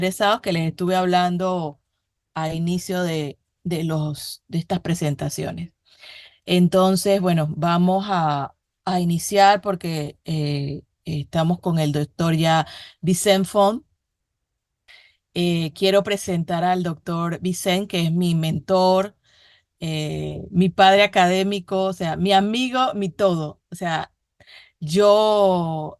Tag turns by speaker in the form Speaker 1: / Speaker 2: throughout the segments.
Speaker 1: Interesados que les estuve hablando a inicio de estas presentaciones. Entonces, bueno, vamos a iniciar porque estamos con el doctor ya Vicent Font. Quiero presentar al doctor Vicent, que es mi mentor, mi padre académico, o sea, mi amigo, mi todo. O sea, yo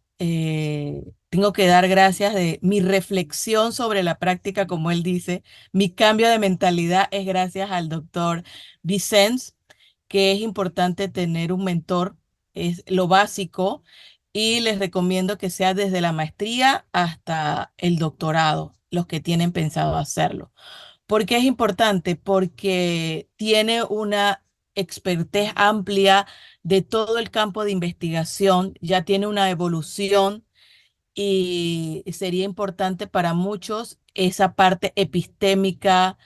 Speaker 1: tengo que dar gracias de mi reflexión sobre la práctica, como él dice, mi cambio de mentalidad es gracias al doctor Vicens, que es importante tener un mentor, es lo básico, y les recomiendo que sea desde la maestría hasta el doctorado, los que tienen pensado hacerlo. ¿Por qué es importante? Porque tiene una expertez amplia de todo el campo de investigación, ya tiene una evolución y sería importante para muchos esa parte epistémica,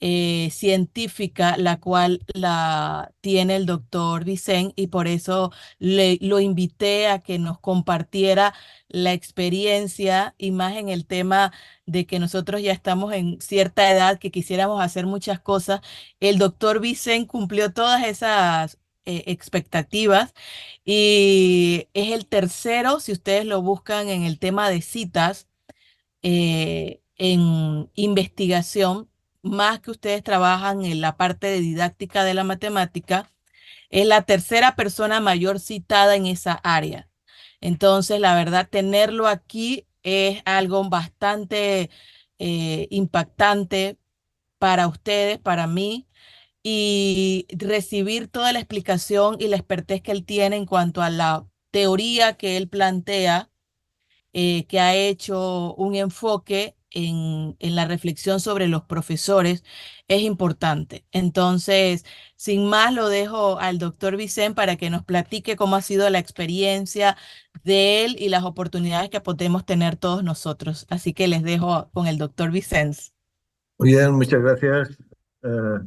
Speaker 1: científica, la cual la tiene el doctor Vicent, y por eso lo invité a que nos compartiera la experiencia y más en el tema de que nosotros ya estamos en cierta edad que quisiéramos hacer muchas cosas. El doctor Vicent cumplió todas esas expectativas y es el tercero, si ustedes lo buscan en el tema de citas en investigación, más que ustedes trabajan en la parte de didáctica de la matemática, es la tercera persona mayor citada en esa área. Entonces, la verdad, tenerlo aquí es algo bastante impactante para ustedes, para mí, y recibir toda la explicación y la expertez que él tiene en cuanto a la teoría que él plantea, que ha hecho un enfoque en la reflexión sobre los profesores, es importante. Entonces, sin más, lo dejo al doctor Vicente para que nos platique cómo ha sido la experiencia de él y las oportunidades que podemos tener todos nosotros. Así que les dejo con el doctor Vicente.
Speaker 2: Muy bien, muchas gracias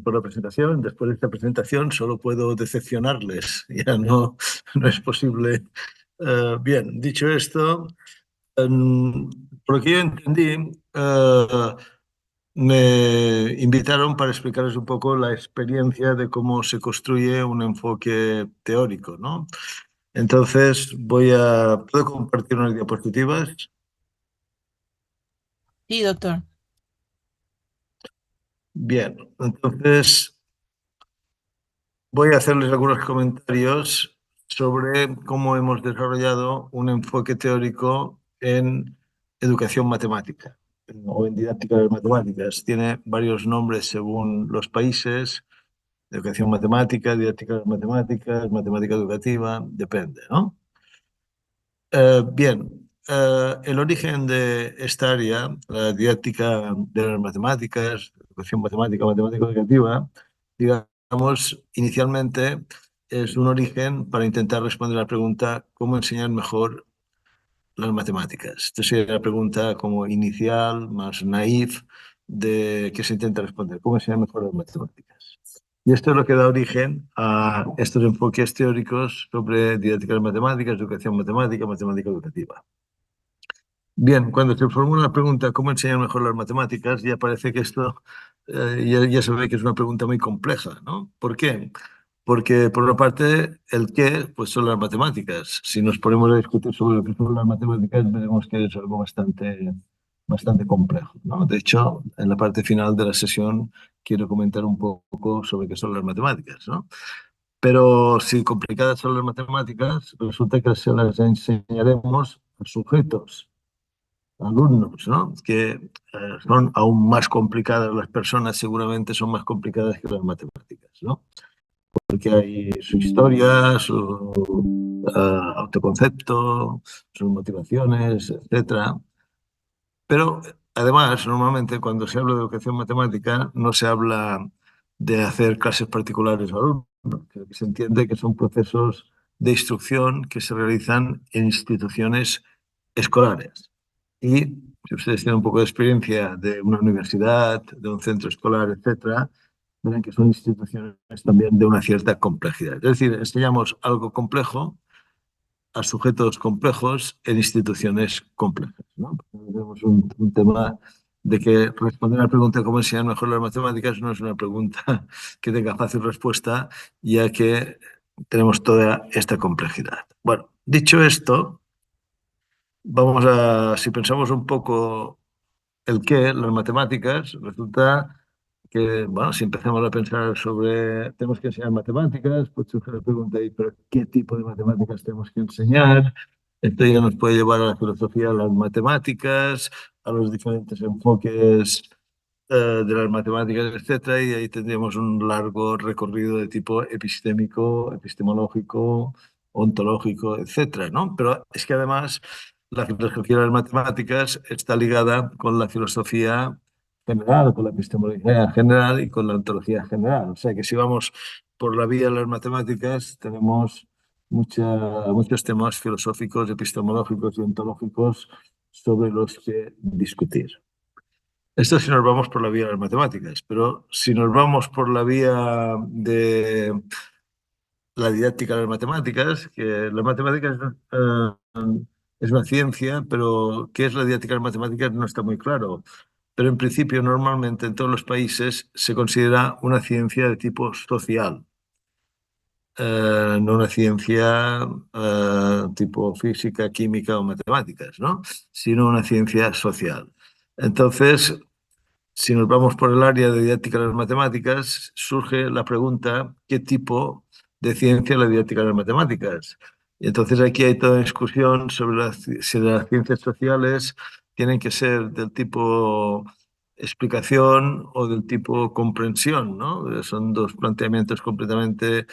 Speaker 2: por la presentación. Después de esta presentación solo puedo decepcionarles. Ya no es posible. Bien, dicho esto, por lo que yo entendí, me invitaron para explicarles un poco la experiencia de cómo se construye un enfoque teórico, ¿no? Entonces, ¿puedo compartir unas diapositivas?
Speaker 1: Sí, doctor.
Speaker 2: Bien, entonces voy a hacerles algunos comentarios sobre cómo hemos desarrollado un enfoque teórico en educación matemática o en didáctica de las matemáticas. Tiene varios nombres según los países: educación matemática, didáctica de las matemáticas, matemática educativa, depende, ¿no? Bien, el origen de esta área, la didáctica de las matemáticas, educación matemática, matemática educativa, digamos, inicialmente es un origen para intentar responder a la pregunta ¿cómo enseñar mejor las matemáticas? Esta sería la pregunta como inicial, más naif, de que se intenta responder: ¿cómo enseñar mejor las matemáticas? Y esto es lo que da origen a estos enfoques teóricos sobre didáctica de las matemáticas, educación matemática, matemática educativa. Bien, cuando se formula la pregunta ¿cómo enseñar mejor las matemáticas? Ya parece que esto ya se ve que es una pregunta muy compleja, ¿no? ¿Por qué? Porque por una parte el qué pues son las matemáticas. Si nos ponemos a discutir sobre lo que son las matemáticas veremos que es algo bastante complejo, ¿no? De hecho, en la parte final de la sesión quiero comentar un poco sobre qué son las matemáticas, ¿no? Pero si complicadas son las matemáticas, resulta que se las enseñaremos a sujetos, alumnos, ¿no? Que son aún más complicadas. Las personas seguramente son más complicadas que las matemáticas, ¿no? Porque hay su historia, su autoconcepto, sus motivaciones, etcétera. Pero además, normalmente cuando se habla de educación matemática no se habla de hacer clases particulares a alumnos, que se entiende que son procesos de instrucción que se realizan en instituciones escolares. Y si ustedes tienen un poco de experiencia de una universidad, de un centro escolar, etcétera, verán que son instituciones también de una cierta complejidad. Es decir, enseñamos algo complejo a sujetos complejos en instituciones complejas, ¿no? Tenemos un tema de que responder a la pregunta de cómo enseñar mejor las matemáticas no es una pregunta que tenga fácil respuesta, ya que tenemos toda esta complejidad. Bueno, dicho esto, vamos a, si pensamos un poco el qué, las matemáticas, resulta que, bueno, si empezamos a pensar sobre, tenemos que enseñar matemáticas, pues surge la pregunta, ¿y pero qué tipo de matemáticas tenemos que enseñar? Esto ya nos puede llevar a la filosofía de las matemáticas, a los diferentes enfoques de las matemáticas, etcétera, y ahí tendríamos un largo recorrido de tipo epistémico, epistemológico, ontológico, etcétera, ¿no? Pero es que además la filosofía de las matemáticas está ligada con la filosofía general, con la epistemología general y con la ontología general. O sea que si vamos por la vía de las matemáticas, tenemos muchos temas filosóficos, epistemológicos y ontológicos sobre los que discutir. Esto si nos vamos por la vía de las matemáticas, pero si nos vamos por la vía de la didáctica de las matemáticas, que las matemáticas es una ciencia, pero ¿qué es la didáctica de las matemáticas? No está muy claro. Pero en principio, normalmente en todos los países se considera una ciencia de tipo social, no una ciencia tipo física, química o matemáticas, ¿no? Sino una ciencia social. Entonces, si nos vamos por el área de didáctica de las matemáticas, surge la pregunta, ¿qué tipo de ciencia es la didáctica de las matemáticas? Y entonces aquí hay toda discusión sobre si las ciencias sociales tienen que ser del tipo explicación o del tipo comprensión, ¿no? Son dos planteamientos completamente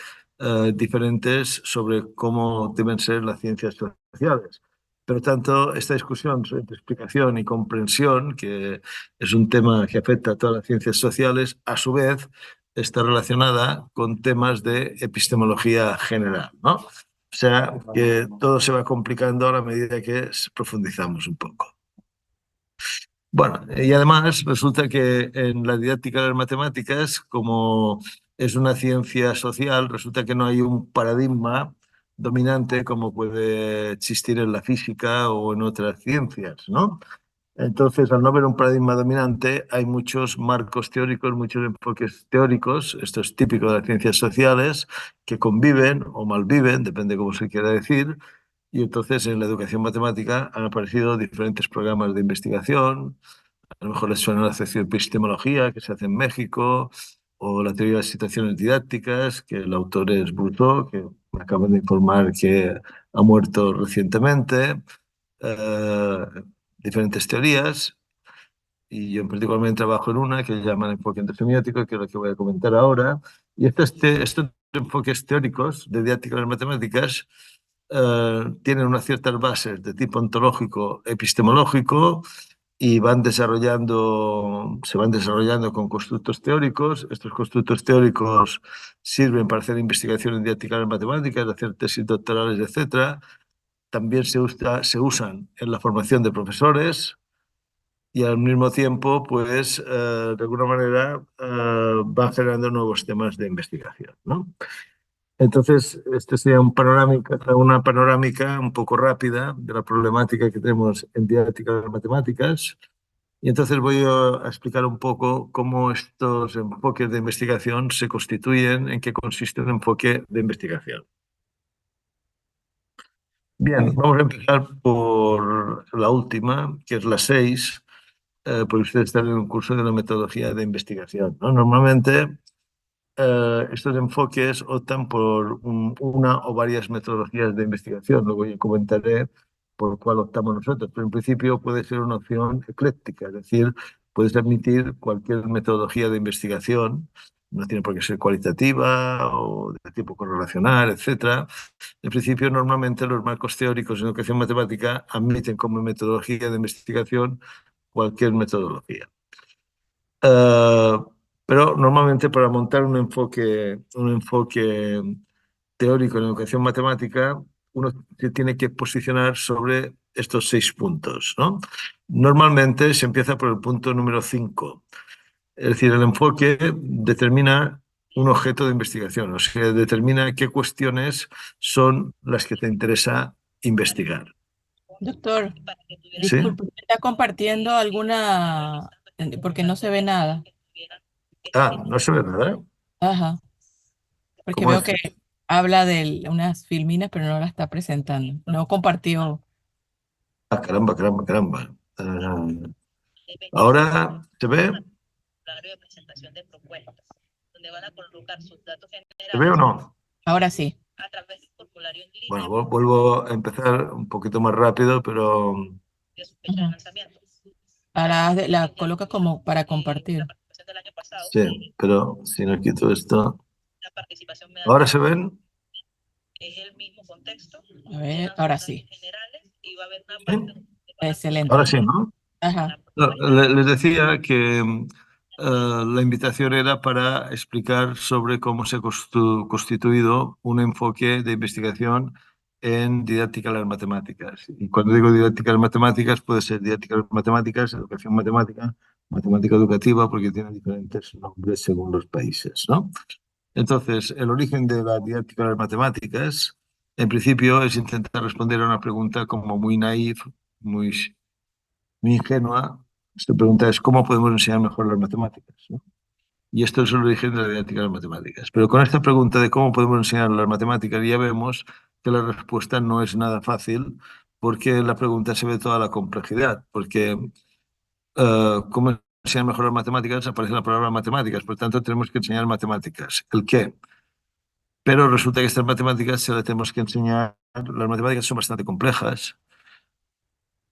Speaker 2: diferentes sobre cómo deben ser las ciencias sociales. Pero tanto esta discusión entre explicación y comprensión, que es un tema que afecta a todas las ciencias sociales, a su vez está relacionada con temas de epistemología general, ¿no? O sea, que todo se va complicando a la medida que profundizamos un poco. Bueno, y además resulta que en la didáctica de las matemáticas, como es una ciencia social, resulta que no hay un paradigma dominante como puede existir en la física o en otras ciencias, ¿no? Entonces, al no haber un paradigma dominante, hay muchos marcos teóricos, muchos enfoques teóricos, esto es típico de las ciencias sociales, que conviven o malviven, depende cómo se quiera decir, y entonces en la educación matemática han aparecido diferentes programas de investigación, a lo mejor les suena la sección de epistemología que se hace en México, o la teoría de las situaciones didácticas, que el autor es Bruto, que me acaban de informar que ha muerto recientemente, eh, diferentes teorías, y yo particularmente trabajo en una que llaman enfoque antisemiótico, que es lo que voy a comentar ahora. Y estos enfoques teóricos de didáctica de las matemáticas tienen unas ciertas bases de tipo ontológico, epistemológico, y se van desarrollando con constructos teóricos. Estos constructos teóricos sirven para hacer investigación en didáctica de las matemáticas, hacer tesis doctorales, etcétera. También se usan en la formación de profesores y al mismo tiempo, pues, de alguna manera, van generando nuevos temas de investigación, ¿no? Entonces, este sería una panorámica un poco rápida de la problemática que tenemos en didáctica de las matemáticas. Y entonces voy a explicar un poco cómo estos enfoques de investigación se constituyen, en qué consiste un enfoque de investigación. Bien, vamos a empezar por la última, que es la 6, porque ustedes están en un curso de una metodología de investigación, ¿no? Normalmente estos enfoques optan por una o varias metodologías de investigación. Luego yo comentaré por cuál optamos nosotros, pero en principio puede ser una opción ecléctica, es decir, puedes admitir cualquier metodología de investigación, no tiene por qué ser cualitativa o de tipo correlacional, etcétera. En principio, normalmente los marcos teóricos en educación matemática admiten como metodología de investigación cualquier metodología. Uh, pero normalmente para montar un enfoque teórico en educación matemática, uno se tiene que posicionar sobre estos 6 puntos, ¿no? Normalmente se empieza por el punto número 5. Es decir, el enfoque determina un objeto de investigación, o sea, determina qué cuestiones son las que te interesa investigar.
Speaker 1: Doctor,
Speaker 2: ¿Sí?
Speaker 1: disculpe, ¿está compartiendo alguna? porque no se ve nada.
Speaker 2: Ah, no se ve nada.
Speaker 1: Ajá, porque
Speaker 2: ¿Cómo
Speaker 1: veo
Speaker 2: es?
Speaker 1: que habla de unas filminas, pero no la está presentando. No compartió.
Speaker 2: Ah, caramba, caramba, caramba. Ahora se ve. ¿Se ve o no?
Speaker 1: Ahora sí.
Speaker 2: Bueno, vuelvo a empezar un poquito más rápido, pero
Speaker 1: Ujú. Ahora la colocas como para compartir.
Speaker 2: sí, pero si no quito esto. ¿Ahora se ven?
Speaker 1: A ver, ahora sí.
Speaker 2: ¿Sí? Ahora
Speaker 1: Excelente.
Speaker 2: sí, ¿no?
Speaker 1: Ajá.
Speaker 2: No, les decía que la invitación era para explicar sobre cómo se ha constituido un enfoque de investigación en didáctica de las matemáticas. Y cuando digo didáctica de las matemáticas, puede ser didáctica de las matemáticas, educación matemática, matemática educativa, porque tienen diferentes nombres según los países, ¿no? Entonces, el origen de la didáctica de las matemáticas, en principio, es intentar responder a una pregunta como muy naif, muy muy ingenua. Esta pregunta es ¿cómo podemos enseñar mejor las matemáticas? ¿No? Y esto es el origen de la didáctica de las matemáticas. Pero con esta pregunta de cómo podemos enseñar las matemáticas ya vemos que la respuesta no es nada fácil porque en la pregunta se ve toda la complejidad. Porque ¿cómo enseñar mejor las matemáticas? Aparece la palabra matemáticas. Por tanto, tenemos que enseñar matemáticas. ¿El qué? Pero resulta que estas matemáticas se las tenemos que enseñar. Las matemáticas son bastante complejas.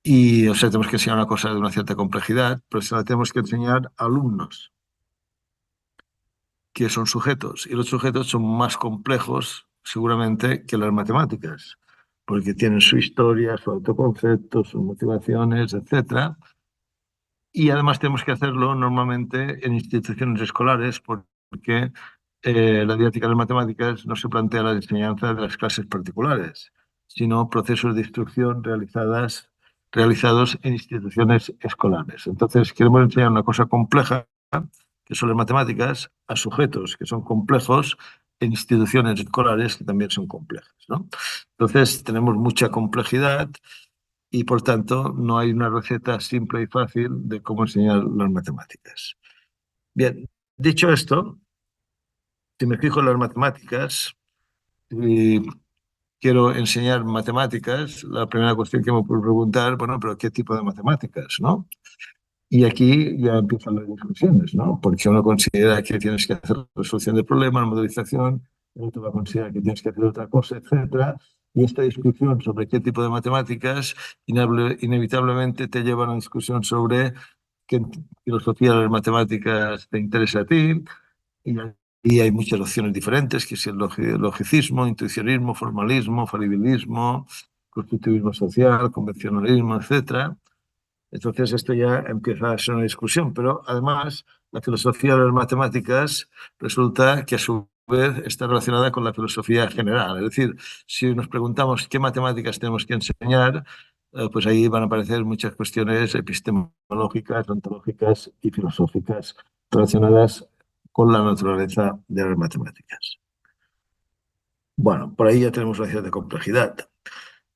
Speaker 2: Y, o sea, tenemos que enseñar una cosa de una cierta complejidad, pero se la tenemos que enseñar a alumnos, que son sujetos. Y los sujetos son más complejos, seguramente, que las matemáticas, porque tienen su historia, su autoconcepto, sus motivaciones, etcétera. Y además tenemos que hacerlo normalmente en instituciones escolares, porque la didáctica de las matemáticas no se plantea la enseñanza de las clases particulares, sino procesos de instrucción realizados en instituciones escolares. Entonces, queremos enseñar una cosa compleja, que son las matemáticas, a sujetos que son complejos en instituciones escolares que también son complejas, ¿no? Entonces, tenemos mucha complejidad y por tanto no hay una receta simple y fácil de cómo enseñar las matemáticas. Bien, dicho esto, si me fijo en las matemáticas y quiero enseñar matemáticas, la primera cuestión que me puedo preguntar, bueno, pero ¿qué tipo de matemáticas, no? Y aquí ya empiezan las discusiones, ¿no? Porque uno considera que tienes que hacer resolución de problemas, modelización, el otro va a considerar que tienes que hacer otra cosa, etcétera. Y esta discusión sobre qué tipo de matemáticas inevitablemente te lleva a una discusión sobre qué filosofía de las matemáticas te interesa a ti. Y y hay muchas opciones diferentes, que es el logicismo, intuicionismo, formalismo, falibilismo, constructivismo social, convencionalismo, etcétera. Entonces esto ya empieza a ser una discusión, pero además la filosofía de las matemáticas resulta que a su vez está relacionada con la filosofía general. Es decir, si nos preguntamos qué matemáticas tenemos que enseñar, pues ahí van a aparecer muchas cuestiones epistemológicas, ontológicas y filosóficas relacionadas con la naturaleza de las matemáticas. Bueno, por ahí ya tenemos una cierta complejidad.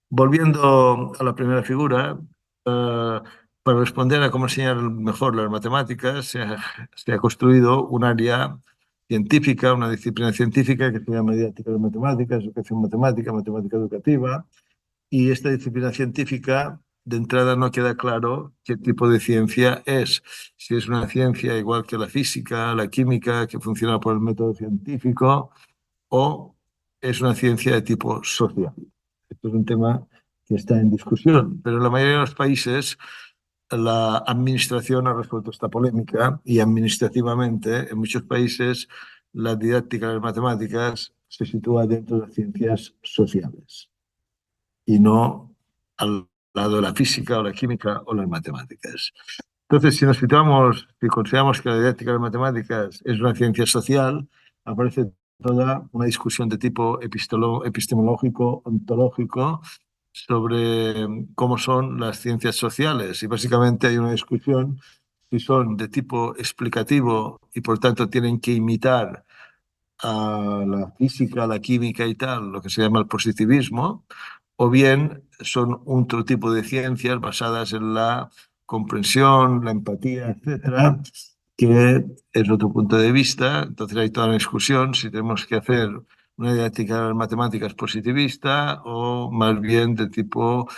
Speaker 2: Volviendo a la primera figura, para responder a cómo enseñar mejor las matemáticas, se ha construido un área científica, una disciplina científica que se llama didáctica de matemáticas, educación matemática, matemática educativa. Y esta disciplina científica, de entrada, no queda claro qué tipo de ciencia es. Si es una ciencia igual que la física, la química, que funciona por el método científico, o es una ciencia de tipo social. Esto es un tema que está en discusión, pero en la mayoría de los países la administración ha resuelto esta polémica y administrativamente en muchos países la didáctica de las matemáticas se sitúa dentro de las ciencias sociales y no al lado de la física o la química o las matemáticas. Entonces, si nos situamos, si consideramos que la didáctica de las matemáticas es una ciencia social, aparece toda una discusión de tipo epistemológico, ontológico, sobre cómo son las ciencias sociales. Y básicamente hay una discusión si son de tipo explicativo y por tanto tienen que imitar a la física, la química y tal, lo que se llama el positivismo, o bien son otro tipo de ciencias basadas en la comprensión, la empatía, etcétera, que es otro punto de vista. Entonces hay toda una discusión si tenemos que hacer una didáctica de las matemáticas positivista o más bien de tipo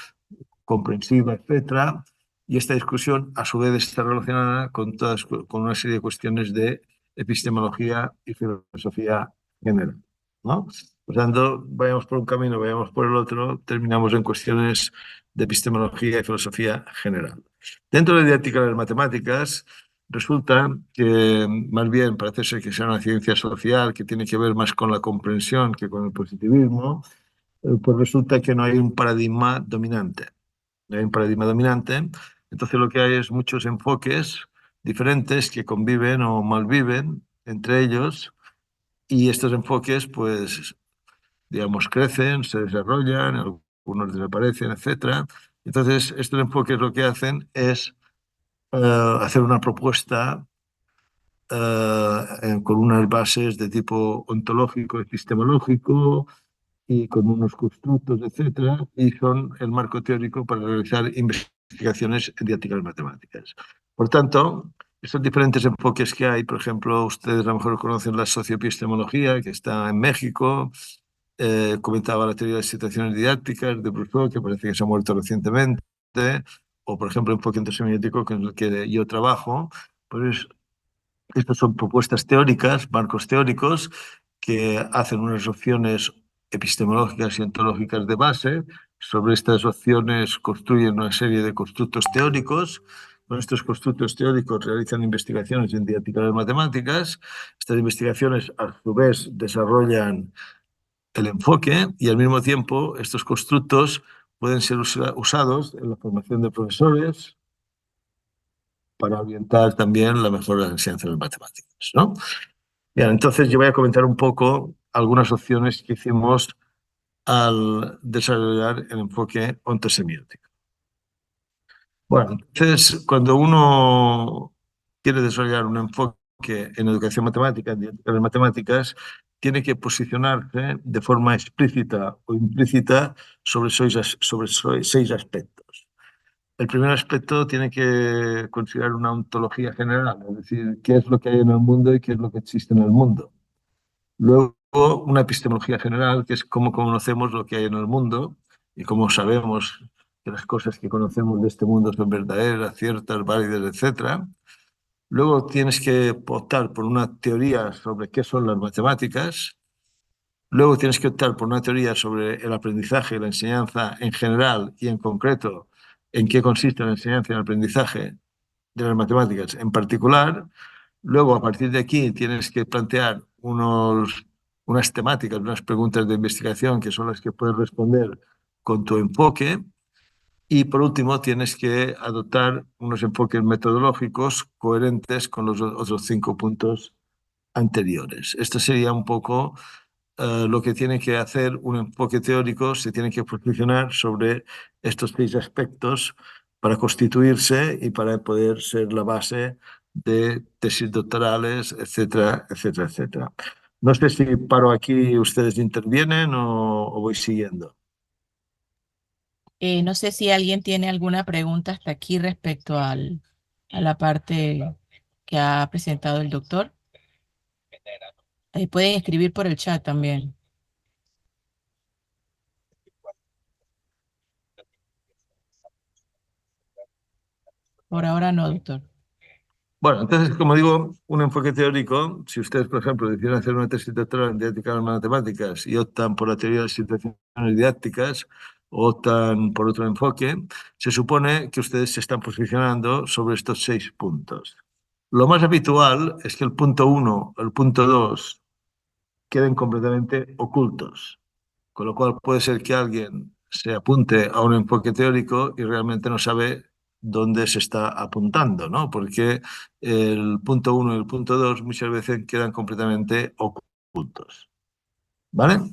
Speaker 2: comprensiva, etcétera. Y esta discusión, a su vez, está relacionada con una serie de cuestiones de epistemología y filosofía general, ¿no? Por tanto, vayamos por un camino, vayamos por el otro, terminamos en cuestiones de epistemología y filosofía general. Dentro de la didáctica de las matemáticas, resulta que más bien parece ser que sea una ciencia social que tiene que ver más con la comprensión que con el positivismo, pues resulta que no hay un paradigma dominante. No hay un paradigma dominante, entonces lo que hay es muchos enfoques diferentes que conviven o malviven entre ellos y estos enfoques, pues, digamos, crecen, se desarrollan, algunos desaparecen, etcétera. Entonces, estos enfoques lo que hacen es hacer una propuesta con unas bases de tipo ontológico, epistemológico y con unos constructos, etcétera, y son el marco teórico para realizar investigaciones en didácticas matemáticas. Por tanto, estos diferentes enfoques que hay, por ejemplo, ustedes a lo mejor conocen la socioepistemología, que está en México, comentaba la teoría de las situaciones didácticas de Rousseau, que parece que se ha muerto recientemente, o por ejemplo el enfoque intersemiótico con el que yo trabajo, pues estas son propuestas teóricas, marcos teóricos, que hacen unas opciones epistemológicas y ontológicas de base. Sobre estas opciones construyen una serie de constructos teóricos. Con estos constructos teóricos realizan investigaciones en didáctica de las matemáticas. Estas investigaciones, a su vez, desarrollan el enfoque y al mismo tiempo estos constructos pueden ser usados en la formación de profesores para orientar también la mejora de las ciencias de las matemáticas, ¿no? Bien, entonces yo voy a comentar un poco algunas opciones que hicimos al desarrollar el enfoque ontosemiótico. Bueno, entonces cuando uno quiere desarrollar un enfoque en educación matemática, en didáctica de las matemáticas, tiene que posicionarse de forma explícita o implícita sobre seis aspectos. El primer aspecto tiene que considerar una ontología general, es decir, qué es lo que hay en el mundo y qué es lo que existe en el mundo. Luego, una epistemología general, que es cómo conocemos lo que hay en el mundo y cómo sabemos que las cosas que conocemos de este mundo son verdaderas, ciertas, válidas, etcétera. Luego tienes que optar por una teoría sobre qué son las matemáticas. Luego tienes que optar por una teoría sobre el aprendizaje y la enseñanza en general y en concreto en qué consiste la enseñanza y el aprendizaje de las matemáticas en particular. Luego, a partir de aquí, tienes que plantear unas temáticas, unas preguntas de investigación que son las que puedes responder con tu enfoque. Y por último, tienes que adoptar unos enfoques metodológicos coherentes con los otros 5 puntos anteriores. Esto sería un poco lo que tiene que hacer un enfoque teórico, se tiene que posicionar sobre estos 6 aspectos para constituirse y para poder ser la base de tesis doctorales, etcétera, etcétera, etcétera. No sé si paro aquí, ustedes intervienen o voy siguiendo.
Speaker 1: No sé si alguien tiene alguna pregunta hasta aquí respecto a la parte que ha presentado el doctor. Pueden escribir por el chat también. Por ahora no, doctor.
Speaker 2: Bueno, entonces, como digo, un enfoque teórico, si ustedes, por ejemplo, deciden hacer una tesis doctoral en didáctica de las matemáticas y optan por la teoría de las situaciones didácticas o optan por otro enfoque, se supone que ustedes se están posicionando sobre estos 6 puntos. Lo más habitual es que el punto 1, el punto 2 queden completamente ocultos, con lo cual puede ser que alguien se apunte a un enfoque teórico y realmente no sabe dónde se está apuntando, ¿no? Porque el punto 1 y el punto 2 muchas veces quedan completamente ocultos, ¿vale?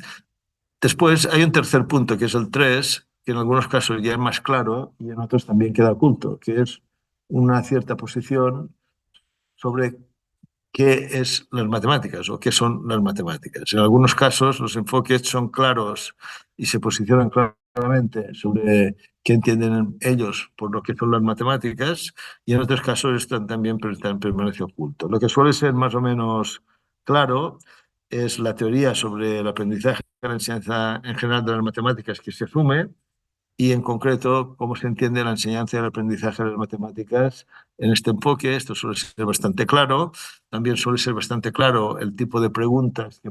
Speaker 2: Después hay un tercer punto, que es el 3, que en algunos casos ya es más claro y en otros también queda oculto, que es una cierta posición sobre qué es las matemáticas o qué son las matemáticas. En algunos casos los enfoques son claros y se posicionan claramente sobre qué entienden ellos por lo que son las matemáticas, y en otros casos también permanece oculto. Lo que suele ser más o menos claro es la teoría sobre el aprendizaje de la enseñanza en general de las matemáticas que se asume, y en concreto cómo se entiende la enseñanza y el aprendizaje de las matemáticas en este enfoque. Esto suele ser bastante claro. También suele ser bastante claro el tipo de preguntas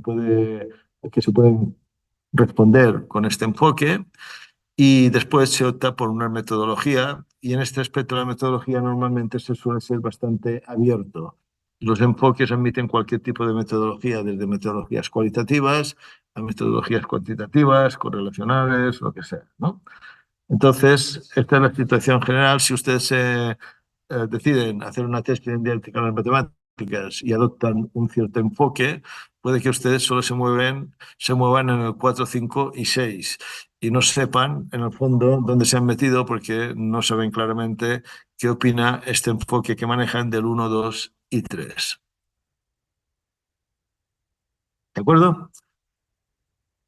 Speaker 2: que se pueden responder con este enfoque, y después se opta por una metodología, y en este aspecto la metodología normalmente se suele ser bastante abierto. Los enfoques admiten cualquier tipo de metodología, desde metodologías cualitativas a metodologías cuantitativas, correlacionales, lo que sea, ¿no? Entonces, esta es la situación general. Si ustedes deciden hacer una tesis en dialéctica en las matemáticas y adoptan un cierto enfoque, puede que ustedes solo se muevan en el 4, 5 y 6 y no sepan, en el fondo, dónde se han metido, porque no saben claramente qué opina este enfoque que manejan del 1, 2 y 3. ¿De acuerdo?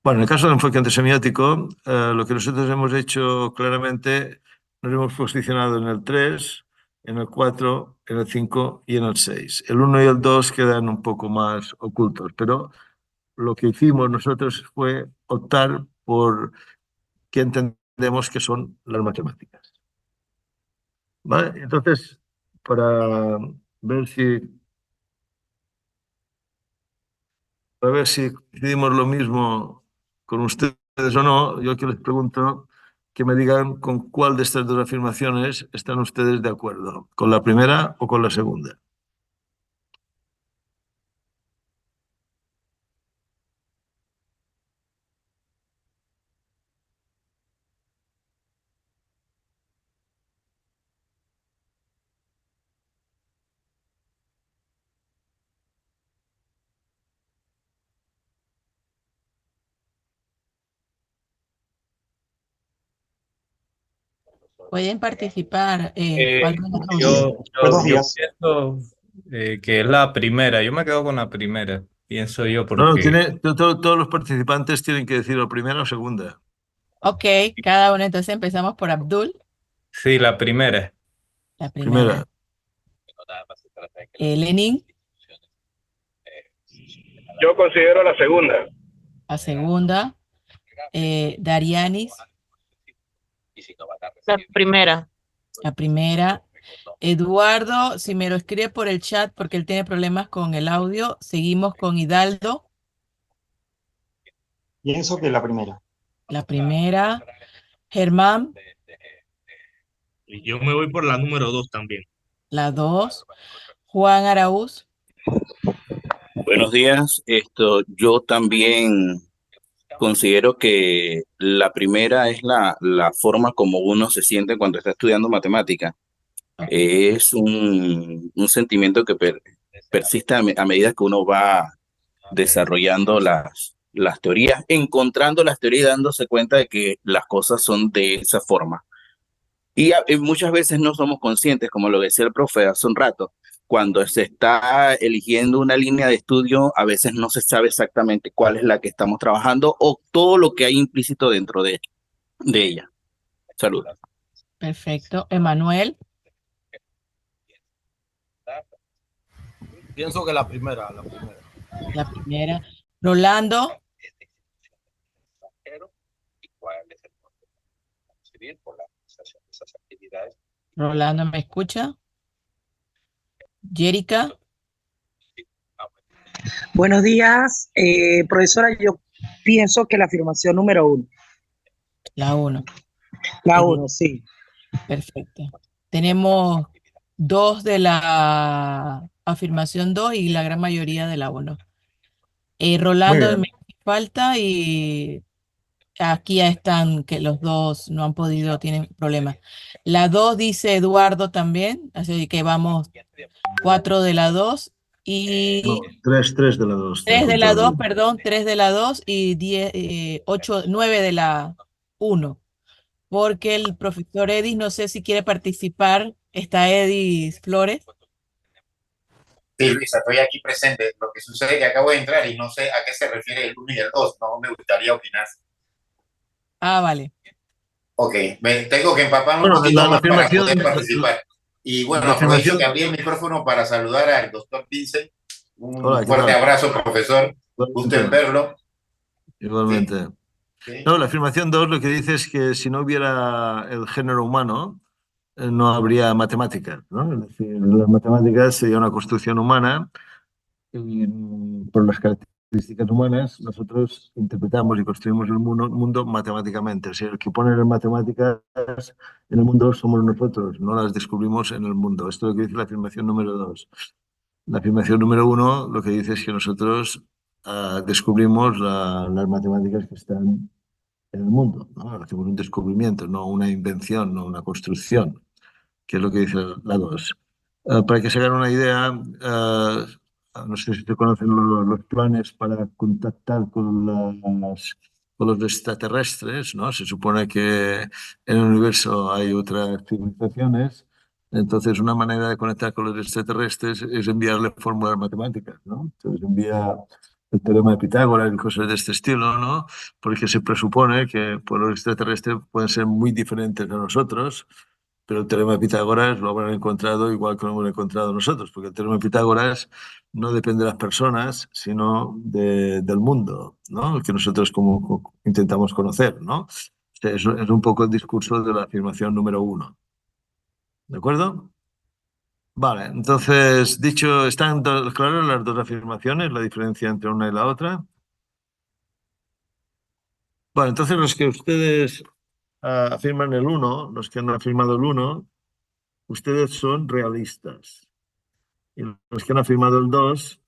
Speaker 2: Bueno, en el caso del enfoque antisemiótico, lo que nosotros hemos hecho claramente, nos hemos posicionado en el 3, en el 4, en el 5 y en el 6. El 1 y el 2 quedan un poco más ocultos, pero lo que hicimos nosotros fue optar por qué entendemos que son las matemáticas. ¿Vale? Entonces, para ver si, para ver si decidimos lo mismo con ustedes o no, yo aquí les pregunto que me digan con cuál de estas dos afirmaciones están ustedes de acuerdo, con la primera o con la segunda.
Speaker 1: Pueden participar.
Speaker 3: Eh,
Speaker 1: Faltan dos.
Speaker 3: yo
Speaker 4: Buenos días.
Speaker 3: pienso que es la primera. Yo me quedo con la primera, pienso yo,
Speaker 2: No, no,
Speaker 3: porque
Speaker 2: todos los participantes tienen que decir o primera o segunda.
Speaker 1: Ok, cada uno. Entonces empezamos por Abdul,
Speaker 3: sí, la primera.
Speaker 1: la
Speaker 2: Primera.
Speaker 1: primera. Lenin,
Speaker 4: Yo considero la segunda.
Speaker 1: la segunda. Darianis,
Speaker 5: La primera.
Speaker 1: la primera. Eduardo, si me lo escribe por el chat porque él tiene problemas con el audio, seguimos con Hidalgo,
Speaker 4: Pienso que la primera.
Speaker 1: la primera. Germán,
Speaker 6: Y yo me voy por la número 2 también.
Speaker 1: la dos. Juan Araúz,
Speaker 7: Buenos días. Yo también considero que la primera es la forma como uno se siente cuando está estudiando matemática.
Speaker 1: ok,
Speaker 7: Es un sentimiento que persiste a medida que uno va desarrollando las teorías, encontrando las teorías y dándose cuenta de que las cosas son de esa forma. Y muchas veces no somos conscientes, como lo decía el profe hace un rato, cuando se está eligiendo una línea de estudio, a veces no se sabe exactamente cuál es la que estamos trabajando o todo lo que hay implícito dentro de ella. Saludos.
Speaker 1: perfecto. Emanuel,
Speaker 6: Pienso que la primera, la primera.
Speaker 1: la primera. Rolando, Rolando, ¿me escucha? Jerica,
Speaker 8: Buenos días, profesora. Yo pienso que la afirmación número 1,
Speaker 1: la uno.
Speaker 8: la 1, sí.
Speaker 1: Perfecto. Tenemos dos de la afirmación 2 y la gran mayoría de la uno.
Speaker 2: Muy
Speaker 1: Rolando
Speaker 2: bien.
Speaker 1: me falta y aquí ya están que los dos no han podido, tienen problemas. La 2 dice Eduardo también, así que vamos 4 de la 2 y
Speaker 2: No, 3 de la 2.
Speaker 1: 3 de la 2, perdón, 3 de la 2 y 10, 8, 9 de la 1. Porque el profesor Edis, no sé si quiere participar, está Edis Flores.
Speaker 9: Sí, Luisa, estoy aquí presente. Lo que sucede es que acabo de entrar y no sé a qué se refiere el 1 y el 2. No me gustaría opinar.
Speaker 1: Ah, vale.
Speaker 9: Ok, me tengo que empaparme un
Speaker 2: Bueno,
Speaker 9: poquito
Speaker 2: la
Speaker 9: más para
Speaker 2: afirmación,
Speaker 9: poder participar. Y bueno,
Speaker 2: la
Speaker 9: aprovecho
Speaker 2: afirmación,
Speaker 9: que abrí el micrófono para saludar al doctor Vincent. Un
Speaker 2: hola, ¿qué
Speaker 9: fuerte
Speaker 2: tal?
Speaker 9: abrazo, profesor. Gusto en
Speaker 2: Igualmente,
Speaker 9: verlo. Sí,
Speaker 2: igualmente.
Speaker 9: sí.
Speaker 2: No, la afirmación 2 lo que dice es que si no hubiera el género humano, no habría matemáticas, ¿no? Es decir, las matemáticas sería una construcción humana y por las características humanas nosotros interpretamos y construimos el mundo matemáticamente. O sea, el que pone las matemáticas en el mundo somos nosotros, no las descubrimos en el mundo. Esto es lo que dice la afirmación número 2. La afirmación número 1 lo que dice es que nosotros descubrimos las matemáticas que están en el mundo, ¿no? Hacemos un descubrimiento, no una invención, no una construcción, que es lo que dice la 2. Para que se hagan una idea, no sé si se conocen los planes para contactar con los extraterrestres, ¿no? Se supone que en el universo hay otras civilizaciones, entonces una manera de conectar con los extraterrestres es enviarle fórmulas matemáticas, ¿no? Entonces envía el teorema de Pitágoras y cosas de este estilo, ¿no? Porque se presupone que pues, los extraterrestres pueden ser muy diferentes de nosotros, pero el teorema de Pitágoras lo habrán encontrado igual que lo hemos encontrado nosotros, porque el teorema de Pitágoras no depende de las personas, sino del mundo, ¿no? El que nosotros como intentamos conocer, ¿no? O sea, es un poco el discurso de la afirmación número 1. ¿De acuerdo? Vale, entonces, dicho, ¿están claras las dos afirmaciones, la diferencia entre una y la otra? Bueno, entonces los que ustedes afirman el 1, los que han afirmado el 1, ustedes son realistas. Y los que han afirmado el 2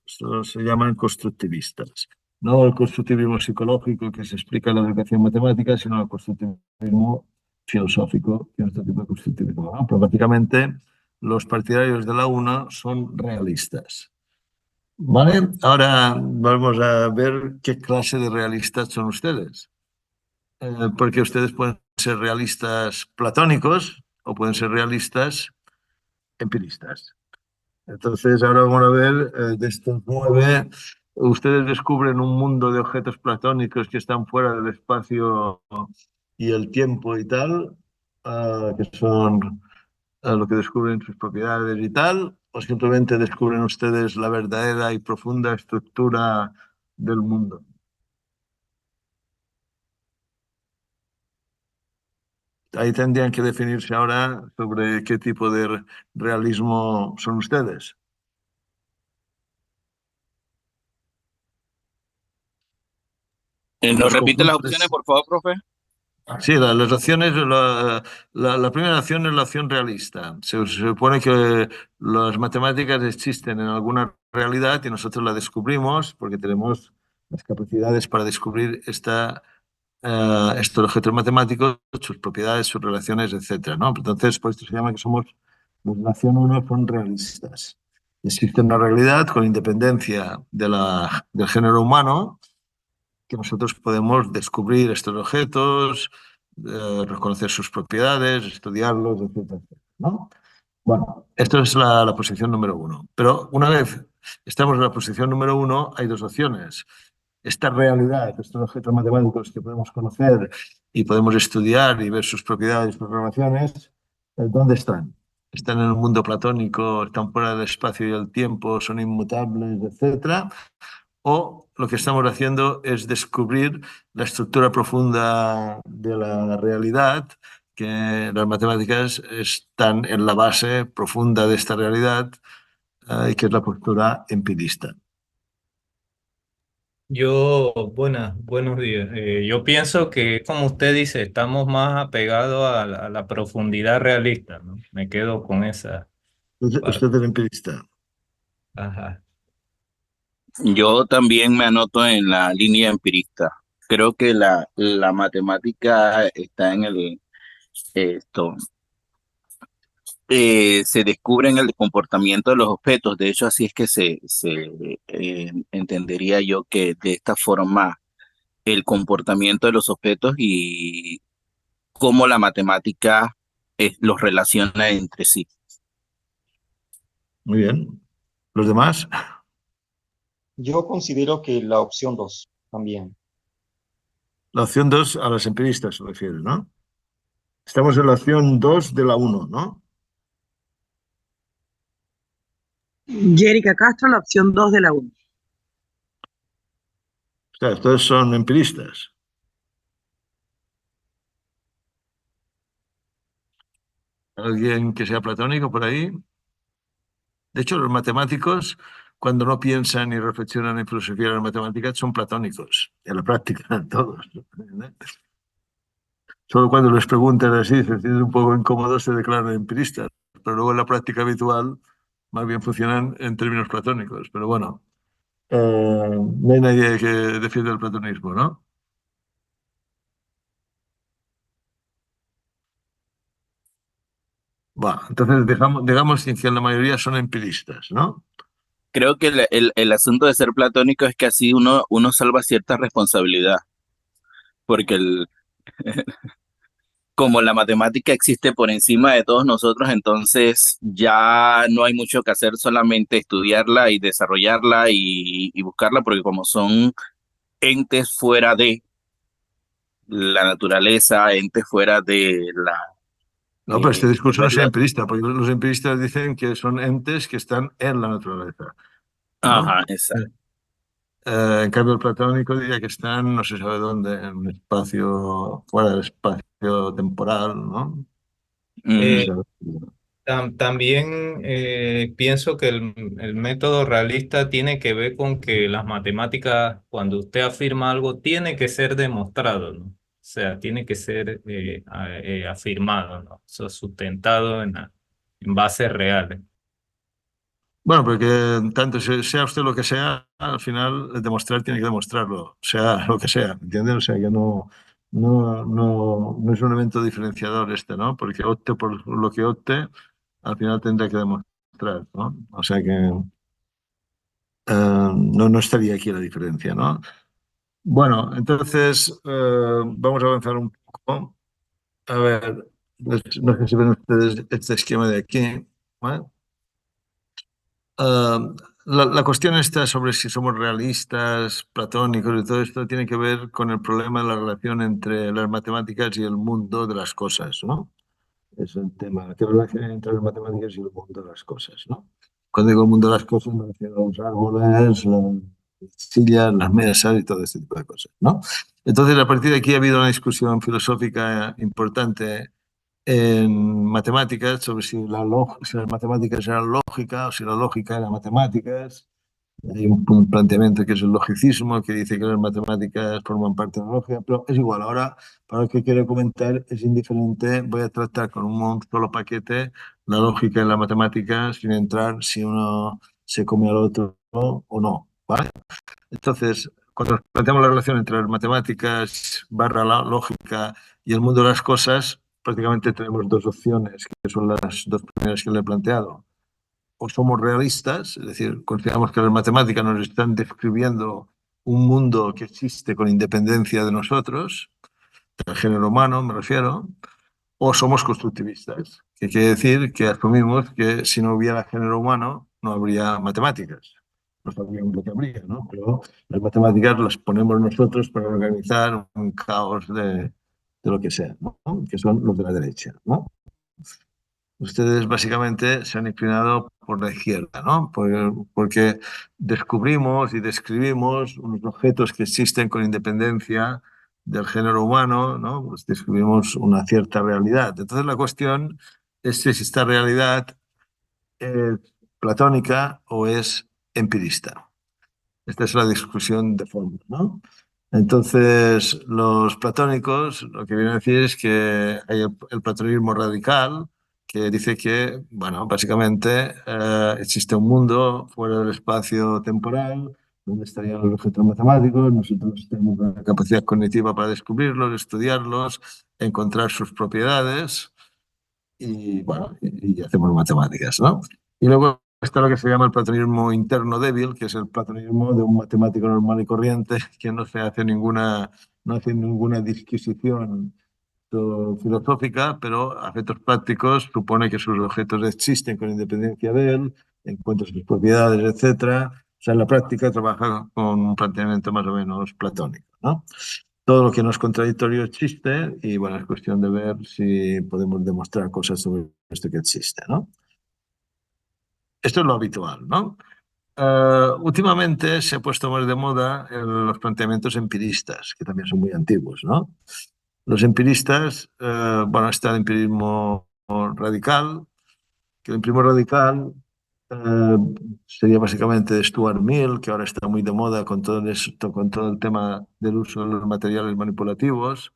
Speaker 2: se llaman constructivistas. No el constructivismo psicológico que se explica en la educación matemática, sino el constructivismo filosófico, que es otro tipo de constructivismo, ¿no? Pero prácticamente los partidarios de la 1 son realistas. ¿Vale? Ahora vamos a ver qué clase de realistas son ustedes. Porque ustedes pueden ser realistas platónicos o pueden ser realistas empiristas. Entonces, ahora vamos a ver, de estos 9, ustedes descubren un mundo de objetos platónicos que están fuera del espacio y el tiempo y tal, que son lo que descubren sus propiedades y tal, o simplemente descubren ustedes la verdadera y profunda estructura del mundo. Ahí tendrían que definirse ahora sobre qué tipo de realismo son ustedes.
Speaker 7: ¿Nos
Speaker 2: Los
Speaker 7: repite las
Speaker 2: conjuntos.
Speaker 7: opciones, por favor, profe?
Speaker 2: Sí, las opciones, la primera opción es la opción realista. Se supone que las matemáticas existen en alguna realidad y nosotros la descubrimos porque tenemos las capacidades para descubrir estos objetos matemáticos, sus propiedades, sus relaciones, etcétera, ¿no? Entonces, por esto se llama que somos, los de la opción 1 son realistas. Existe una realidad con independencia del género humano que nosotros podemos descubrir estos objetos, reconocer sus propiedades, estudiarlos, etcétera, ¿no? Bueno, esto es la posición número 1. Pero una vez estamos en la posición número 1, hay dos opciones. Esta realidad, estos objetos matemáticos que podemos conocer y podemos estudiar y ver sus propiedades, sus relaciones, ¿dónde están? ¿Están en el mundo platónico, están fuera del espacio y el tiempo, son inmutables, etcétera? O lo que estamos haciendo es descubrir la estructura profunda de la realidad, que las matemáticas están en la base profunda de esta realidad, y que es la postura empirista.
Speaker 3: Buenos días. Yo pienso que, como usted dice, estamos más apegados a la profundidad realista, ¿no? Me quedo con esa parte.
Speaker 2: Usted es empirista.
Speaker 3: Ajá.
Speaker 7: Yo también me anoto en la línea empirista. Creo que la matemática está en esto, se descubre en el comportamiento de los objetos. De hecho, así es que se entendería yo que de esta forma el comportamiento de los objetos y cómo la matemática los relaciona entre sí.
Speaker 2: Muy bien. ¿Los demás?
Speaker 4: Yo considero que la opción 2 también.
Speaker 2: La opción 2 a los empiristas se refiere, ¿no? Estamos en la opción 2 de la 1, ¿no?
Speaker 8: Yérica Castro, la opción 2 de la 1.
Speaker 2: O sea, estos son empiristas. ¿Alguien que sea platónico por ahí? De hecho, los matemáticos, cuando no piensan y reflexionan en filosofía de las matemáticas, son platónicos, en la práctica, todos. Solo cuando les preguntan así, se sienten un poco incómodos, se declaran empiristas, pero luego en la práctica habitual más bien funcionan en términos platónicos. Pero bueno, no hay nadie que defienda el platonismo, ¿no? Va, entonces digamos que la mayoría son empiristas, ¿no?
Speaker 7: Creo que el asunto de ser platónico es que así uno salva cierta responsabilidad, porque como la matemática existe por encima de todos nosotros, entonces ya no hay mucho que hacer, solamente estudiarla y desarrollarla y buscarla, porque como son entes fuera de la naturaleza, entes fuera de
Speaker 2: No, pero este
Speaker 7: de
Speaker 2: discurso no es
Speaker 7: reglas.
Speaker 2: empirista, porque los empiristas dicen que son entes que están en la naturaleza, ¿no?
Speaker 7: Ajá, exacto.
Speaker 2: En cambio, el platónico diría que están, no se sabe dónde, en un espacio, fuera del espacio temporal, ¿no? No se
Speaker 3: Eh,
Speaker 2: sabe.
Speaker 3: También pienso que el método realista tiene que ver con que las matemáticas, cuando usted afirma algo, tiene que ser demostrado, ¿no? O sea, tiene que ser afirmado, ¿no? O sea, sustentado en bases reales.
Speaker 2: Bueno, porque tanto sea usted lo que sea, al final demostrar tiene que demostrarlo, sea lo que sea, ¿entiendes? O sea que no es un elemento diferenciador este, ¿no? Porque opte por lo que opte, al final tendrá que demostrar, ¿no? O sea que no estaría aquí la diferencia, ¿no? Bueno, entonces vamos a avanzar un poco. A ver, no sé si ven ustedes este esquema de aquí, ¿vale? Ah, la cuestión está sobre si somos realistas, platónicos y todo esto tiene que ver con el problema de la relación entre las matemáticas y el mundo de las cosas, ¿no? Es el tema, qué relación hay entre las matemáticas y el mundo de las cosas, ¿no? Cuando digo el mundo de las cosas me refiero a los árboles, las sillas, las mesas y todo este tipo de cosas, ¿no? Entonces, a partir de aquí ha habido una discusión filosófica importante en matemáticas sobre si las matemáticas eran lógica o si la lógica era matemáticas. Hay un planteamiento que es el logicismo, que dice que las matemáticas forman parte de la lógica, pero es igual. Ahora, para lo que quiero comentar, es indiferente. Voy a tratar con un solo paquete la lógica y la matemática sin entrar si uno se come al otro o no, ¿vale? Entonces, cuando nos planteamos la relación entre las matemáticas barra la lógica y el mundo de las cosas, prácticamente tenemos dos opciones, que son las dos primeras que le he planteado. O somos realistas, es decir, consideramos que las matemáticas nos están describiendo un mundo que existe con independencia de nosotros, del género humano me refiero, o somos constructivistas, que quiere decir que asumimos que si no hubiera género humano no habría matemáticas. No sabríamos lo que habría, ¿no? Pero las matemáticas las ponemos nosotros para organizar un caos de lo que sea, ¿no? Que son los de la derecha, ¿no? Ustedes básicamente se han inclinado por la izquierda, ¿no? Porque descubrimos y describimos unos objetos que existen con independencia del género humano, ¿no? Pues describimos una cierta realidad. Entonces la cuestión es si esta realidad es platónica o es empirista. Esta es la discusión de fondo, ¿no? Entonces, los platónicos lo que vienen a decir es que hay el platonismo radical, que dice que, bueno, básicamente existe un mundo fuera del espacio temporal, donde estarían los objetos matemáticos, nosotros tenemos la capacidad cognitiva para descubrirlos, estudiarlos, encontrar sus propiedades y bueno, y hacemos matemáticas, ¿no? Y luego está lo que se llama el platonismo interno débil, que es el platonismo de un matemático normal y corriente que no hace ninguna disquisición filosófica, pero a efectos prácticos supone que sus objetos existen con independencia de él, encuentra sus propiedades, etcétera. O sea, en la práctica trabaja con un planteamiento más o menos platónico, ¿no? todo lo que no es contradictorio existe y bueno, es cuestión de ver si podemos demostrar cosas sobre esto que existe, ¿no? Esto es lo habitual, ¿no? Últimamente se ha puesto más de moda los planteamientos empiristas, que también son muy antiguos, ¿no? Los empiristas, bueno, está el empirismo radical, que el empirismo radical eh, sería básicamente de Stuart Mill, que ahora está muy de moda con todo esto, con todo el tema del uso de los materiales manipulativos.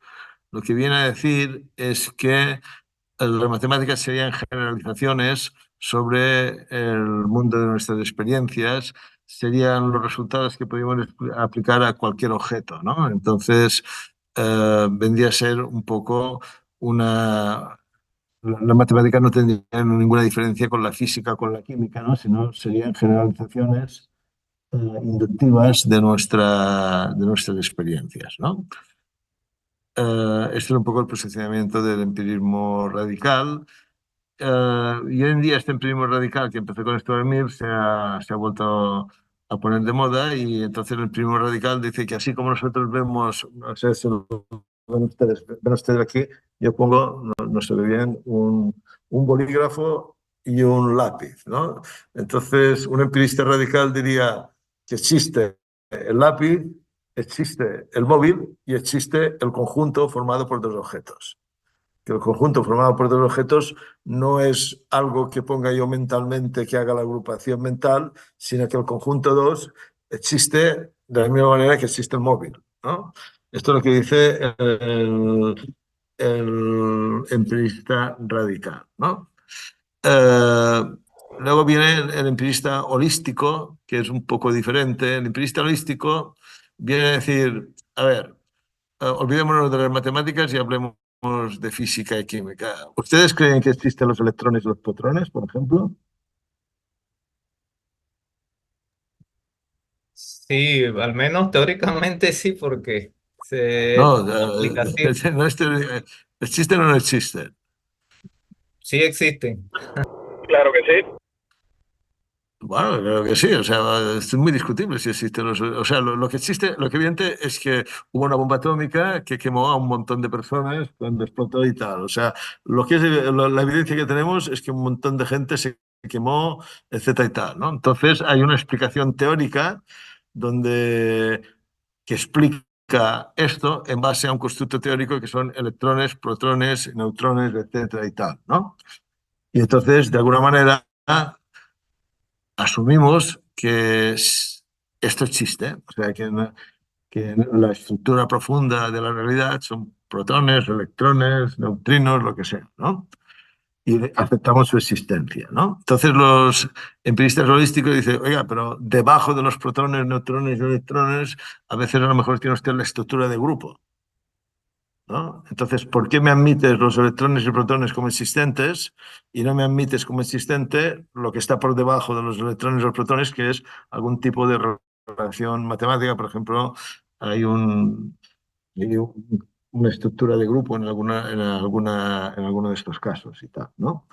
Speaker 2: Lo que viene a decir es que las matemáticas serían generalizaciones sobre el mundo de nuestras experiencias, serían los resultados que podríamos aplicar a cualquier objeto, ¿no? Entonces, vendría a ser un poco una... Las matemáticas no tendrían ninguna diferencia con la física, con la química, ¿no? Sino serían generalizaciones inductivas de nuestras experiencias, ¿no? Este era un poco el posicionamiento del empirismo radical. Y hoy en día este empirismo radical que empezó con Stuart Mill se ha vuelto a poner de moda y entonces el empirismo radical dice que así como nosotros vemos, no sé si lo ven ustedes aquí, yo pongo, no, no se ve bien, un bolígrafo y un lápiz, ¿no? Entonces un empirista radical diría que existe el lápiz, existe el móvil y existe el conjunto formado por dos objetos. Que el conjunto formado por dos objetos no es algo que ponga yo mentalmente que haga la agrupación mental, sino que el conjunto 2 existe de la misma manera que existe el móvil, ¿no? Esto es lo que dice el empirista radical, ¿no? Eh, Luego viene el empirista holístico, que es un poco diferente. El empirista holístico viene a decir, a ver, olvidémonos de las matemáticas y hablemos de física y química. ¿Ustedes creen que existen los electrones y los protones, por ejemplo?
Speaker 3: Sí, al menos teóricamente sí, porque
Speaker 2: No,
Speaker 3: la aplicación
Speaker 2: no ¿existen o no existen?
Speaker 3: sí existen.
Speaker 6: Claro que sí.
Speaker 2: Bueno, creo que sí, o sea, es muy discutible si existen los... O sea, lo que existe, lo que evidente es que hubo una bomba atómica que quemó a un montón de personas cuando explotó y tal. O sea, lo que es, la evidencia que tenemos es que un montón de gente se quemó, etcétera y tal, ¿no? Entonces hay una explicación teórica donde que explica esto en base a un constructo teórico que son electrones, protones, neutrones, etcétera y tal, ¿no? Y entonces, de alguna manera, asumimos que esto existe, o sea, que la estructura profunda de la realidad son protones, electrones, neutrinos, lo que sea, ¿no? Y aceptamos su existencia, ¿no? Entonces los empiristas holísticos dicen, oiga, pero debajo de los protones, neutrones y electrones, a veces a lo mejor tiene usted la estructura de grupo, ¿no? Entonces, ¿por qué me admites los electrones y protones como existentes y no me admites como existente lo que está por debajo de los electrones y los protones, que es algún tipo de relación matemática? Por ejemplo, hay una estructura de grupo en alguno de estos casos y tal, ¿no?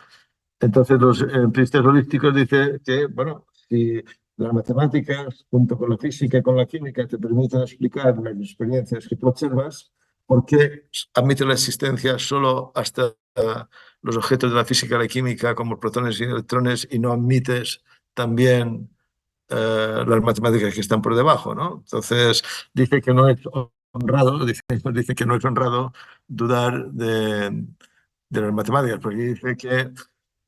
Speaker 2: Entonces, los empiristas holísticos dicen que, bueno, si las matemáticas, junto con la física y con la química, te permiten explicar las experiencias que tú observas, ¿por qué admite la existencia solo hasta los objetos de la física y la química, como protones y electrones, y no admites también las matemáticas que están por debajo, ¿no? Entonces, dice que no es honrado, dice que no es honrado dudar de las matemáticas, porque dice que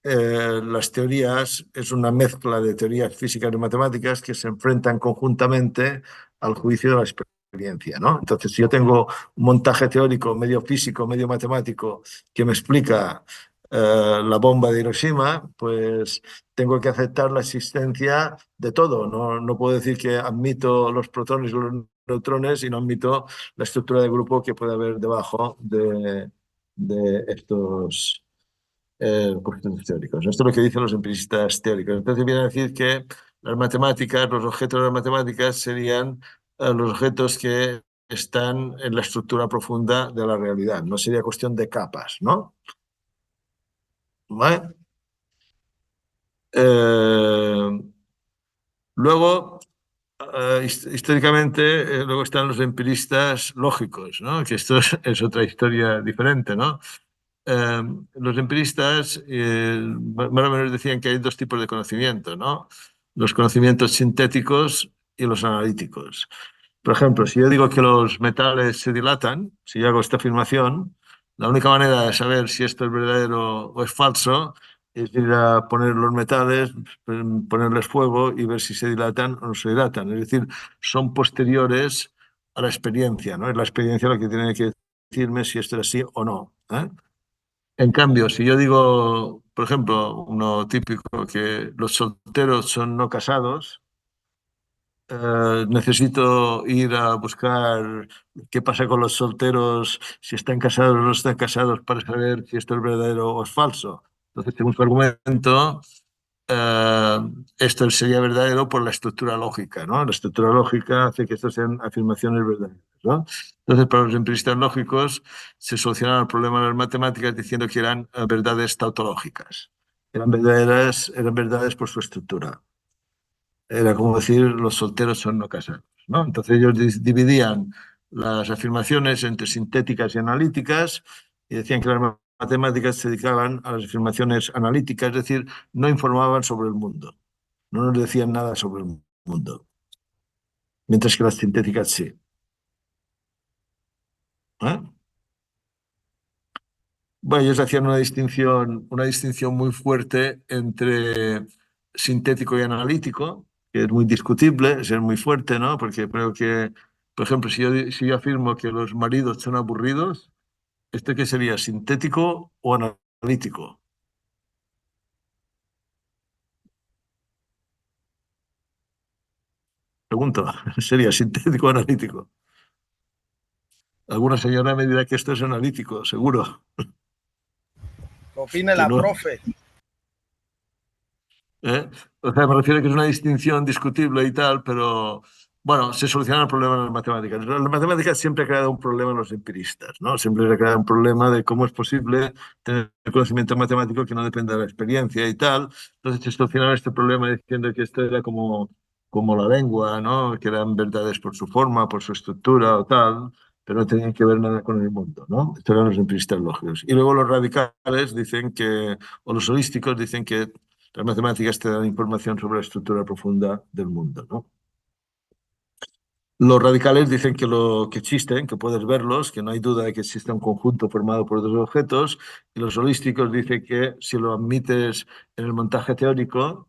Speaker 2: las teorías es una mezcla de teorías físicas y matemáticas que se enfrentan conjuntamente al juicio de la experiencia, ¿no? Entonces, si yo tengo un montaje teórico medio físico, medio matemático que me explica la bomba de Hiroshima, pues tengo que aceptar la existencia de todo. No, no puedo decir que admito los protones y los neutrones y no admito la estructura de grupo que puede haber debajo de estos cuestiones teóricos. Esto es lo que dicen los empiristas teóricos. Entonces viene a decir que las matemáticas, los objetos de las matemáticas serían los objetos que están en la estructura profunda de la realidad. No sería cuestión de capas, ¿no? ¿Vale? Luego, Históricamente, luego están los empiristas lógicos, ¿no? Que esto es otra historia diferente, ¿no? Los empiristas más o menos decían que hay dos tipos de conocimiento, ¿no? Los conocimientos sintéticos y los analíticos. Por ejemplo, si yo digo que los metales se dilatan, si yo hago esta afirmación, la única manera de saber si esto es verdadero o es falso es ir a poner los metales, ponerles fuego y ver si se dilatan o no se dilatan. Es decir, son posteriores a la experiencia, ¿no? Es la experiencia la que tiene que decirme si esto es así o no, ¿eh? En cambio, si yo digo, por ejemplo, uno típico, que los solteros son no casados, necesito ir a buscar qué pasa con los solteros, si están casados o no están casados, para saber si esto es verdadero o es falso. Entonces, según su argumento, eh, esto sería verdadero por la estructura lógica, ¿no? La estructura lógica hace que estas sean afirmaciones verdaderas, ¿no? Entonces, para los empiristas lógicos, se solucionaba el problema de las matemáticas diciendo que eran verdades tautológicas. Eran verdades por su estructura. Era como decir, los solteros son no casados, ¿no? Entonces ellos dividían las afirmaciones entre sintéticas y analíticas y decían que las matemáticas se dedicaban a las afirmaciones analíticas, es decir, no informaban sobre el mundo, no nos decían nada sobre el mundo, mientras que las sintéticas sí. ¿Eh? Bueno, ellos hacían una distinción muy fuerte entre sintético y analítico, que es muy discutible, es muy fuerte, ¿no? Porque creo que, por ejemplo, si yo afirmo que los maridos son aburridos, ¿este qué sería? ¿Sintético o analítico? Pregunto, ¿sería sintético o analítico? Alguna señora me dirá que esto es analítico, seguro.
Speaker 5: Opine
Speaker 2: Que
Speaker 5: la
Speaker 2: no.
Speaker 5: profe.
Speaker 2: ¿Eh? O sea, me refiero a que es una distinción discutible y tal, pero bueno, se soluciona el problema en las matemáticas. Las matemáticas siempre ha creado un problema en los empiristas, ¿no? Siempre se ha creado un problema de cómo es posible tener conocimiento matemático que no depende de la experiencia y tal. Entonces se solucionaba este problema diciendo que esto era como la lengua, ¿no? Que eran verdades por su forma, por su estructura o tal, pero no tenían que ver nada con el mundo, ¿no? Estos eran los empiristas lógicos. Y luego los radicales dicen que, o los holísticos dicen que las matemáticas te dan información sobre la estructura profunda del mundo, ¿no? Los radicales dicen que existen, que puedes verlos, que no hay duda de que existe un conjunto formado por dos objetos, y los holísticos dicen que si lo admites en el montaje teórico,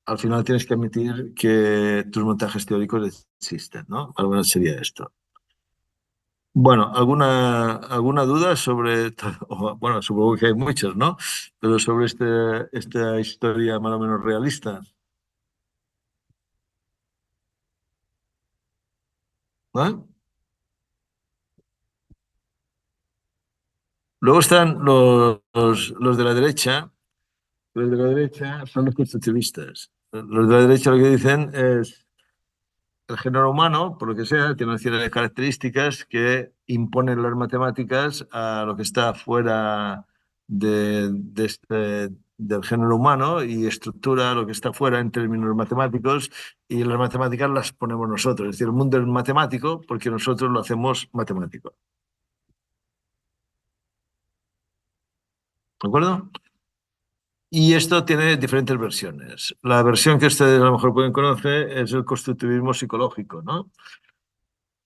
Speaker 2: al final tienes que admitir que tus montajes teóricos existen, ¿no? Algo menos sería esto. Bueno, ¿alguna duda sobre, bueno, supongo que hay muchas, ¿no? Pero sobre esta historia más o menos realista. ¿No? Luego están los de la derecha. Los de la derecha son los constructivistas. Los de la derecha lo que dicen es el género humano, por lo que sea, tiene una serie de características que imponen las matemáticas a lo que está fuera del género humano y estructura lo que está fuera en términos matemáticos y las matemáticas las ponemos nosotros. Es decir, el mundo es matemático porque nosotros lo hacemos matemático. ¿De acuerdo? Y esto tiene diferentes versiones. La versión que ustedes a lo mejor pueden conocer es el constructivismo psicológico, ¿no?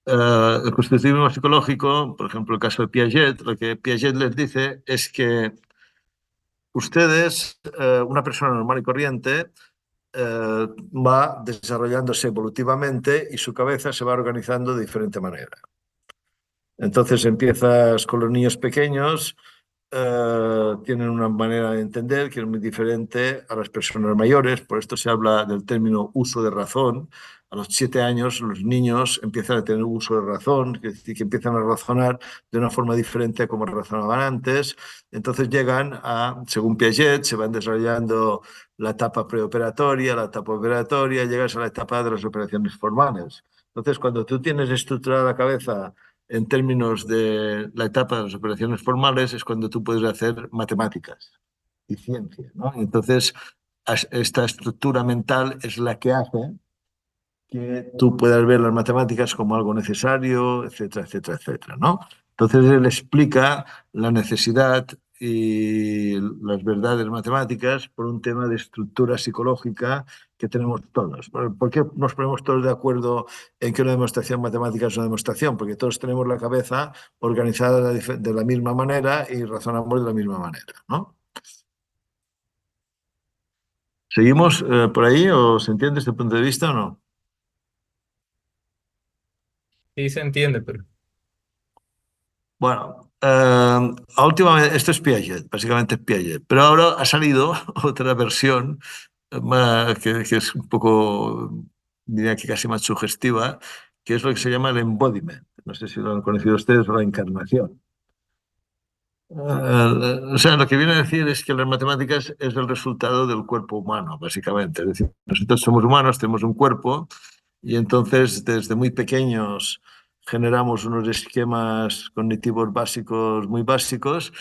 Speaker 2: El constructivismo psicológico, por ejemplo, el caso de Piaget, lo que Piaget les dice es que ustedes, una persona normal y corriente, va desarrollándose evolutivamente y su cabeza se va organizando de diferente manera. Entonces empiezas con los niños pequeños, tienen una manera de entender que es muy diferente a las personas mayores, por esto se habla del término uso de razón. A los 7 años los niños empiezan a tener uso de razón, es decir, que empiezan a razonar de una forma diferente a como razonaban antes. Entonces llegan a, según Piaget, se van desarrollando la etapa preoperatoria, la etapa operatoria, llegas a la etapa de las operaciones formales. Entonces, cuando tú tienes estructurada la cabeza en términos de la etapa de las operaciones formales, es cuando tú puedes hacer matemáticas y ciencia, ¿no? Entonces, esta estructura mental es la que hace que tú puedas ver las matemáticas como algo necesario, etcétera, etcétera, etcétera, ¿no? Entonces él explica la necesidad y las verdades matemáticas por un tema de estructura psicológica que tenemos todos. ¿Por qué nos ponemos todos de acuerdo en que una demostración matemática es una demostración? Porque todos tenemos la cabeza organizada de la misma manera y razonamos de la misma manera, ¿no? ¿Seguimos por ahí o se entiende este punto de vista o no?
Speaker 3: Sí se entiende, pero
Speaker 2: Bueno, últimamente, esto es Piaget, básicamente es Piaget, pero ahora ha salido otra versión que es un poco, diría que casi más sugestiva, que es lo que se llama el embodiment. No sé si lo han conocido ustedes, o la encarnación. O sea, lo que viene a decir es que las matemáticas es el resultado del cuerpo humano, básicamente. Es decir, nosotros somos humanos, tenemos un cuerpo y entonces desde muy pequeños generamos unos esquemas cognitivos básicos, muy básicos,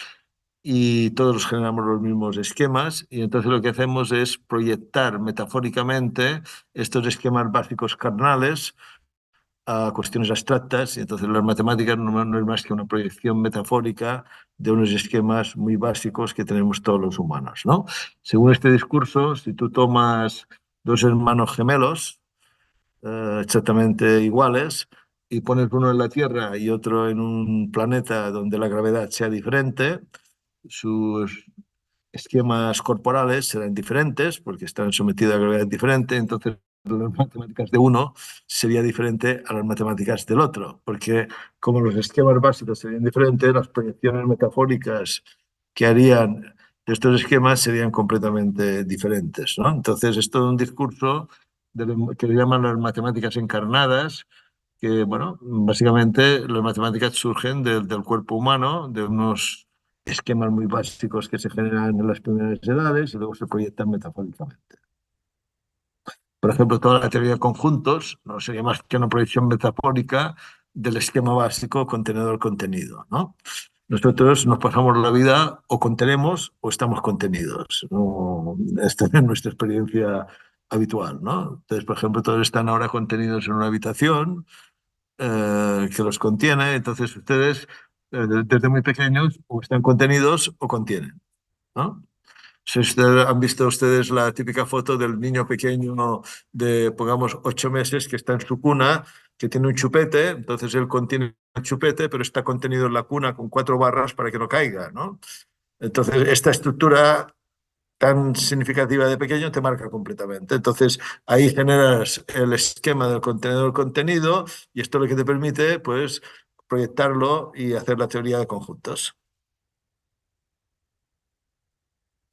Speaker 2: y todos generamos los mismos esquemas y entonces lo que hacemos es proyectar metafóricamente estos esquemas básicos carnales a cuestiones abstractas y entonces las matemáticas no es más que una proyección metafórica de unos esquemas muy básicos que tenemos todos los humanos, ¿no? Según este discurso, si tú tomas dos hermanos gemelos exactamente iguales y pones uno en la Tierra y otro en un planeta donde la gravedad sea diferente, sus esquemas corporales serán diferentes porque están sometidos a gravedad diferente, entonces las matemáticas de uno sería diferente a las matemáticas del otro, porque como los esquemas básicos serían diferentes, las proyecciones metafóricas que harían de estos esquemas serían completamente diferentes, ¿no? Entonces es todo un discurso que le llaman las matemáticas encarnadas, que, bueno, básicamente las matemáticas surgen del cuerpo humano, de unos esquemas muy básicos que se generan en las primeras edades y luego se proyectan metafóricamente. Por ejemplo, toda la teoría de conjuntos no sería más que una proyección metafórica del esquema básico contenedor-contenido, ¿no? Nosotros nos pasamos la vida o contenemos o estamos contenidos. ¿No? Esta es nuestra experiencia habitual, ¿no? Entonces, por ejemplo, todos están ahora contenidos en una habitación que los contiene, entonces ustedes desde muy pequeños o están contenidos o contienen, ¿no? Si han visto ustedes la típica foto del niño pequeño de, pongamos, 8 meses que está en su cuna, que tiene un chupete, entonces él contiene el chupete, pero está contenido en la cuna con 4 barras para que no caiga, ¿no? Entonces, esta estructura tan significativa de pequeño te marca completamente. Entonces, ahí generas el esquema del contenedor contenido y esto es lo que te permite, pues, proyectarlo y hacer la teoría de conjuntos,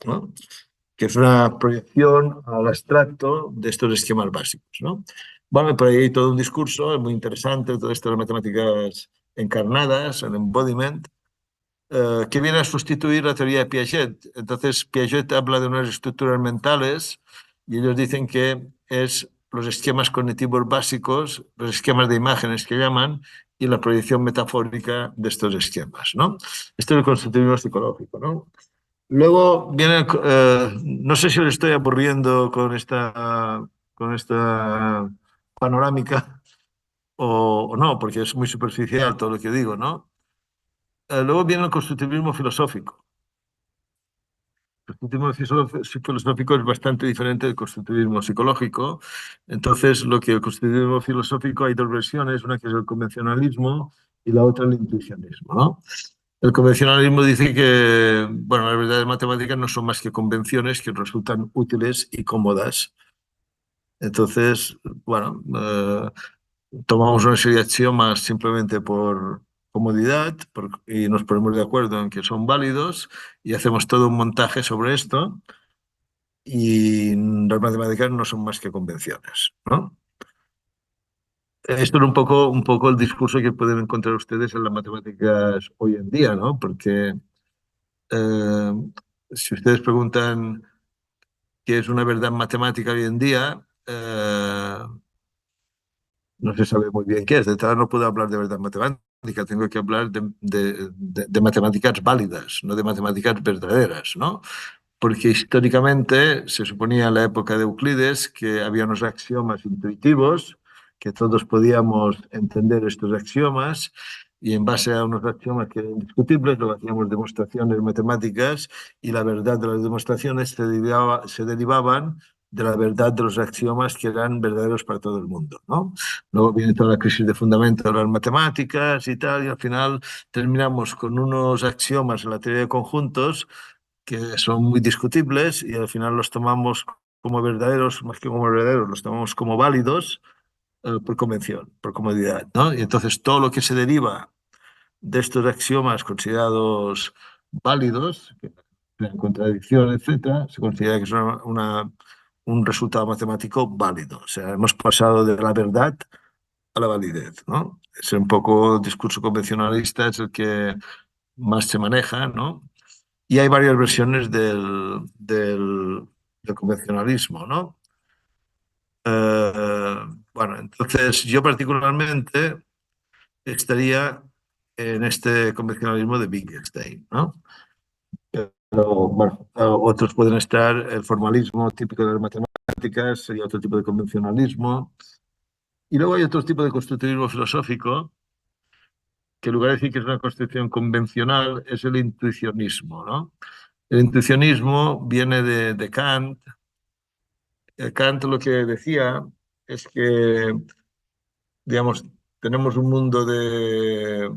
Speaker 2: ¿no? Que es una proyección al abstracto de estos esquemas básicos, ¿no? Bueno, por ahí hay todo un discurso muy interesante, todo esto de las matemáticas encarnadas, el embodiment, que viene a sustituir la teoría de Piaget. Entonces, Piaget habla de unas estructuras mentales y ellos dicen que es los esquemas cognitivos básicos, los esquemas de imágenes que llaman, y la proyección metafórica de estos esquemas, ¿no? Esto es el constructivismo psicológico, ¿no? Luego viene, no sé si le estoy aburriendo con esta panorámica o no, porque es muy superficial todo lo que digo, ¿no? Luego viene el constructivismo filosófico. El constructivismo filosófico es bastante diferente del constructivismo psicológico. Entonces, lo que el constructivismo filosófico hay dos versiones, una que es el convencionalismo y la otra el intuicionismo, ¿no? El convencionalismo dice que, bueno, las verdades matemáticas no son más que convenciones que resultan útiles y cómodas. Entonces, bueno, tomamos una serie de axiomas simplemente por comodidad y nos ponemos de acuerdo en que son válidos y hacemos todo un montaje sobre esto y las matemáticas no son más que convenciones, ¿no? Esto es un poco el discurso que pueden encontrar ustedes en las matemáticas hoy en día, ¿no? Porque eh, si ustedes preguntan qué es una verdad matemática hoy en día, no se sabe muy bien qué es. De entrada no puedo hablar de verdad matemática, tengo que hablar de matemáticas válidas, no de matemáticas verdaderas, ¿no? Porque históricamente se suponía en la época de Euclides que había unos axiomas intuitivos que todos podíamos entender estos axiomas y en base a unos axiomas que eran indiscutibles, luego hacíamos demostraciones matemáticas y la verdad de las demostraciones se derivaban de la verdad de los axiomas que eran verdaderos para todo el mundo, ¿no? Luego viene toda la crisis de fundamento de las matemáticas y tal, y al final terminamos con unos axiomas en la teoría de conjuntos que son muy discutibles y al final los tomamos como verdaderos, más que como verdaderos, los tomamos como válidos por convención, por comodidad, ¿no? Y entonces todo lo que se deriva de estos axiomas considerados válidos, que en contradicción, etcétera, se considera que es un resultado matemático válido. O sea, hemos pasado de la verdad a la validez, ¿no? Es un poco el discurso convencionalista, es el que más se maneja, ¿no? Y hay varias versiones del convencionalismo, ¿no? Bueno, entonces yo particularmente estaría en este convencionalismo de Wittgenstein, ¿no? Pero, bueno, otros pueden estar, el formalismo típico de las matemáticas sería otro tipo de convencionalismo. Y luego hay otro tipo de constructivismo filosófico, que en lugar de decir que es una construcción convencional, es el intuicionismo, ¿no? El intuicionismo viene de Kant. Kant lo que decía es que, digamos, tenemos un mundo de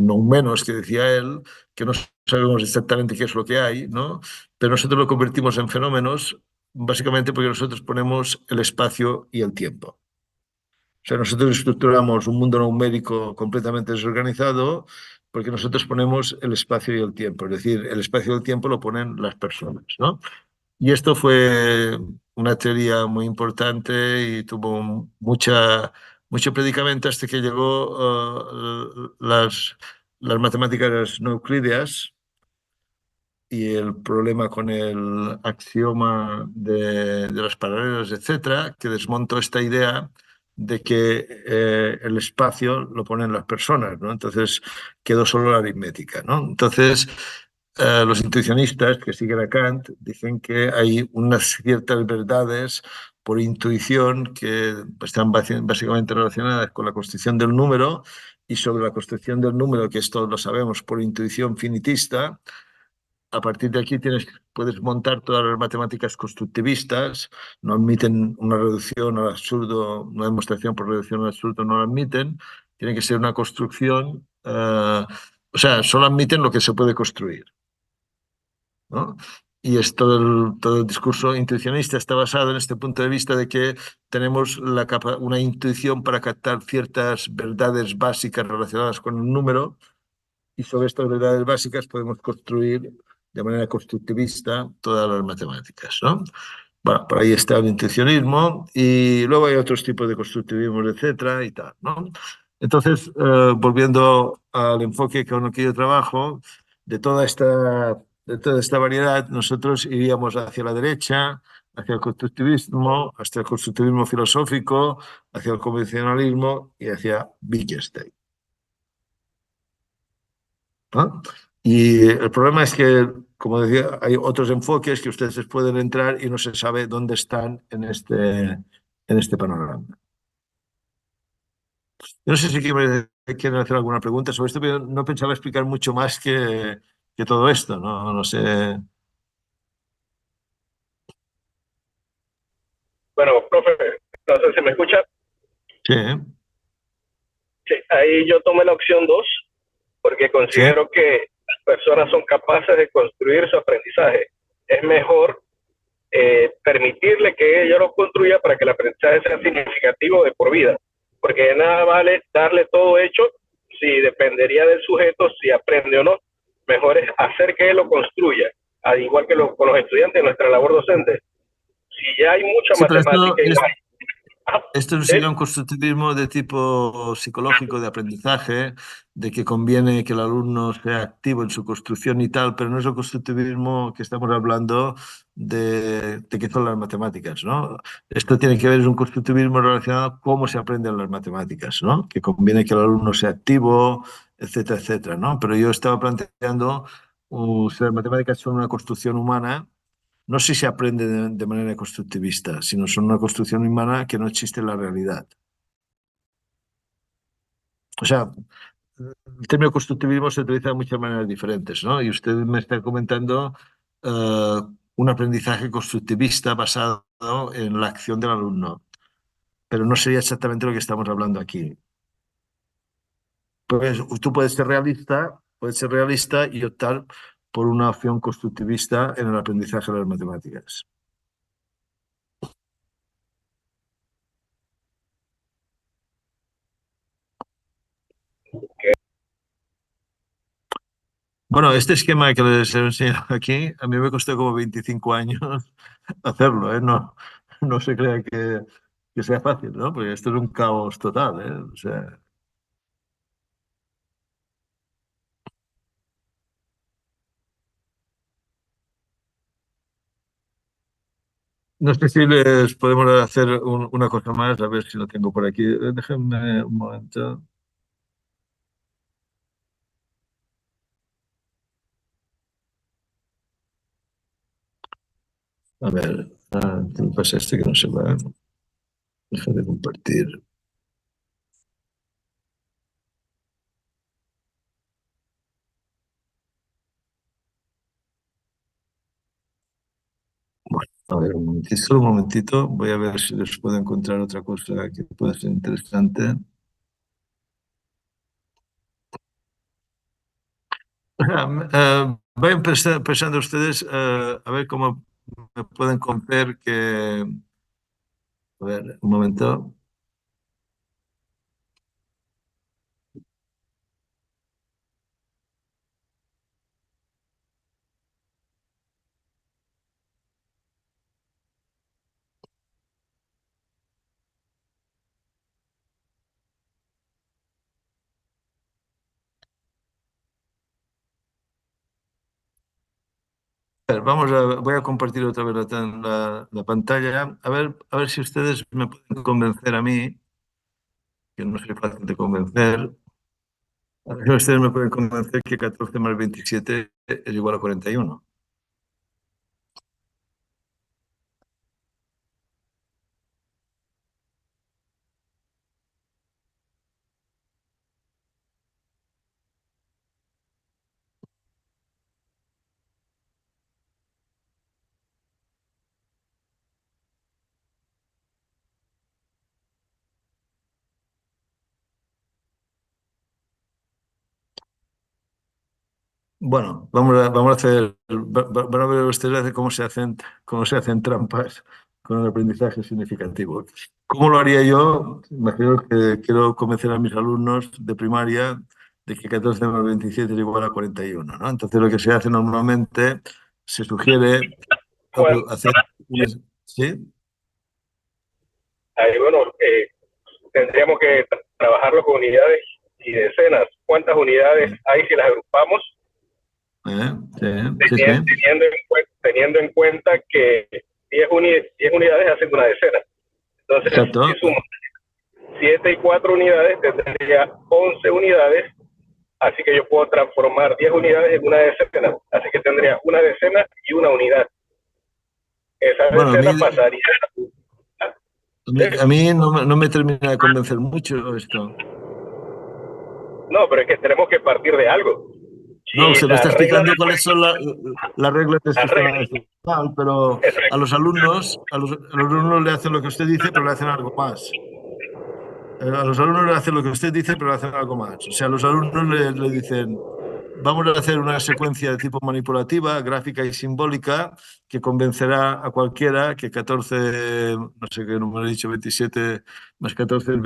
Speaker 2: noumenos, que decía él, que no sabemos exactamente qué es lo que hay, ¿no? Pero nosotros lo convertimos en fenómenos básicamente porque nosotros ponemos el espacio y el tiempo. O sea, nosotros estructuramos un mundo numérico completamente desorganizado porque nosotros ponemos el espacio y el tiempo. Es decir, el espacio y el tiempo lo ponen las personas, ¿no? Y esto fue una teoría muy importante y tuvo mucho predicamento hasta que llegó las matemáticas no euclídeas y el problema con el axioma de las paralelas, etcétera, que desmontó esta idea de que el espacio lo ponen las personas, ¿no? Entonces quedó solo la aritmética, ¿no? Entonces los intuicionistas que siguen a Kant dicen que hay unas ciertas verdades por intuición que están básicamente relacionadas con la construcción del número y sobre la construcción del número, que esto lo sabemos por intuición finitista. A partir de aquí puedes montar todas las matemáticas constructivistas, no admiten una reducción al absurdo, una demostración por reducción al absurdo, no la admiten, tiene que ser una construcción, o sea, solo admiten lo que se puede construir, ¿no? Y es todo el discurso intuicionista está basado en este punto de vista de que tenemos una intuición para captar ciertas verdades básicas relacionadas con el número y sobre estas verdades básicas podemos construir de manera constructivista todas las matemáticas, ¿no? Bueno, por ahí está el intuicionismo y luego hay otros tipos de constructivismo, etcétera, y tal, ¿no? Entonces, volviendo al enfoque con el que yo trabajo, de toda esta variedad, nosotros iríamos hacia la derecha, hacia el constructivismo, hasta el constructivismo filosófico, hacia el convencionalismo y hacia Wittgenstein, ¿no? Y el problema es que, como decía, hay otros enfoques que ustedes pueden entrar y no se sabe dónde están en este panorama. Yo no sé si quieren hacer alguna pregunta sobre esto, pero no pensaba explicar mucho más que todo esto, ¿no? No sé.
Speaker 5: Bueno, profe, no sé si me escucha.
Speaker 2: Sí,
Speaker 5: Sí, ahí yo tomé la opción 2 porque considero que las personas son capaces de construir su aprendizaje. Es mejor permitirle que ella lo construya para que el aprendizaje sea significativo de por vida, porque de nada vale darle todo hecho si dependería del sujeto si aprende o no. Mejor es hacer que él lo construya, al igual que con los estudiantes en nuestra labor docente. Si ya hay mucha
Speaker 2: sí, pero
Speaker 5: matemática
Speaker 2: esto sería un constructivismo de tipo psicológico, de aprendizaje, de que conviene que el alumno sea activo en su construcción y tal, pero no es el constructivismo que estamos hablando de qué son las matemáticas, ¿no? Esto tiene que ver, es un constructivismo relacionado a cómo se aprenden las matemáticas, ¿no? Que conviene que el alumno sea activo, etcétera, etcétera, ¿no? Pero yo estaba planteando si las matemáticas son una construcción humana, no si se aprende de manera constructivista, sino son una construcción humana que no existe en la realidad. O sea, el término constructivismo se utiliza de muchas maneras diferentes, ¿no? Y usted me está comentando un aprendizaje constructivista basado en la acción del alumno, pero no sería exactamente lo que estamos hablando aquí. Pues tú puedes ser realista y optar por una opción constructivista en el aprendizaje de las matemáticas. Bueno, este esquema que les he enseñado aquí, a mí me costó como 25 años hacerlo, ¿eh? No, no se crea que sea fácil, ¿no? Porque esto es un caos total, ¿eh? O sea, no sé si les podemos hacer una cosa más, a ver si lo tengo por aquí. Déjenme un momento. A ver, ¿qué me pasa este que no se va? Deja de compartir. Bueno, a ver, solo un momentito. Voy a ver si les puedo encontrar otra cosa que pueda ser interesante. Vayan pensando ustedes a ver cómo me pueden convencer que... A ver, un momento. A ver, voy a compartir otra vez la pantalla. A ver si ustedes me pueden convencer a mí, que no soy fácil de convencer. A ver si ustedes me pueden convencer que 14 más 27 es igual a 41. Bueno, vamos a hacer, van a ver ustedes cómo se hacen trampas con el aprendizaje significativo. ¿Cómo lo haría yo? Imagino que quiero convencer a mis alumnos de primaria de que 14 más 27 es igual a 41, ¿no? Entonces lo que se hace normalmente, se sugiere
Speaker 5: Bueno,
Speaker 2: hacer... ¿Sí?
Speaker 5: ahí, bueno, tendríamos que trabajarlo con unidades y decenas. ¿Cuántas unidades hay si las agrupamos?
Speaker 2: Sí, sí, sí.
Speaker 5: Teniendo en cuenta que 10 unidades hacen una decena. Entonces,
Speaker 2: Exacto.
Speaker 5: si sumo 7 y 4 unidades, tendría 11 unidades. Así que yo puedo transformar 10 unidades en una decena. Así que tendría una decena y una unidad. Esa
Speaker 2: Bueno,
Speaker 5: decena pasaría.
Speaker 2: a mí no me termina de convencer mucho esto.
Speaker 5: No, pero es que tenemos que partir de algo.
Speaker 2: No,
Speaker 5: Y
Speaker 2: usted me
Speaker 5: las
Speaker 2: está
Speaker 5: reglas
Speaker 2: explicando cuáles son las reglas de
Speaker 5: las reglas.
Speaker 2: existencial, pero a los alumnos le hacen lo que usted dice, pero le hacen algo más. A los alumnos le hacen lo que usted dice, pero le hacen algo más. O sea, a los alumnos le dicen, vamos a hacer una secuencia de tipo manipulativa, gráfica y simbólica, que convencerá a cualquiera que 14, no sé qué número he dicho, 27 más 14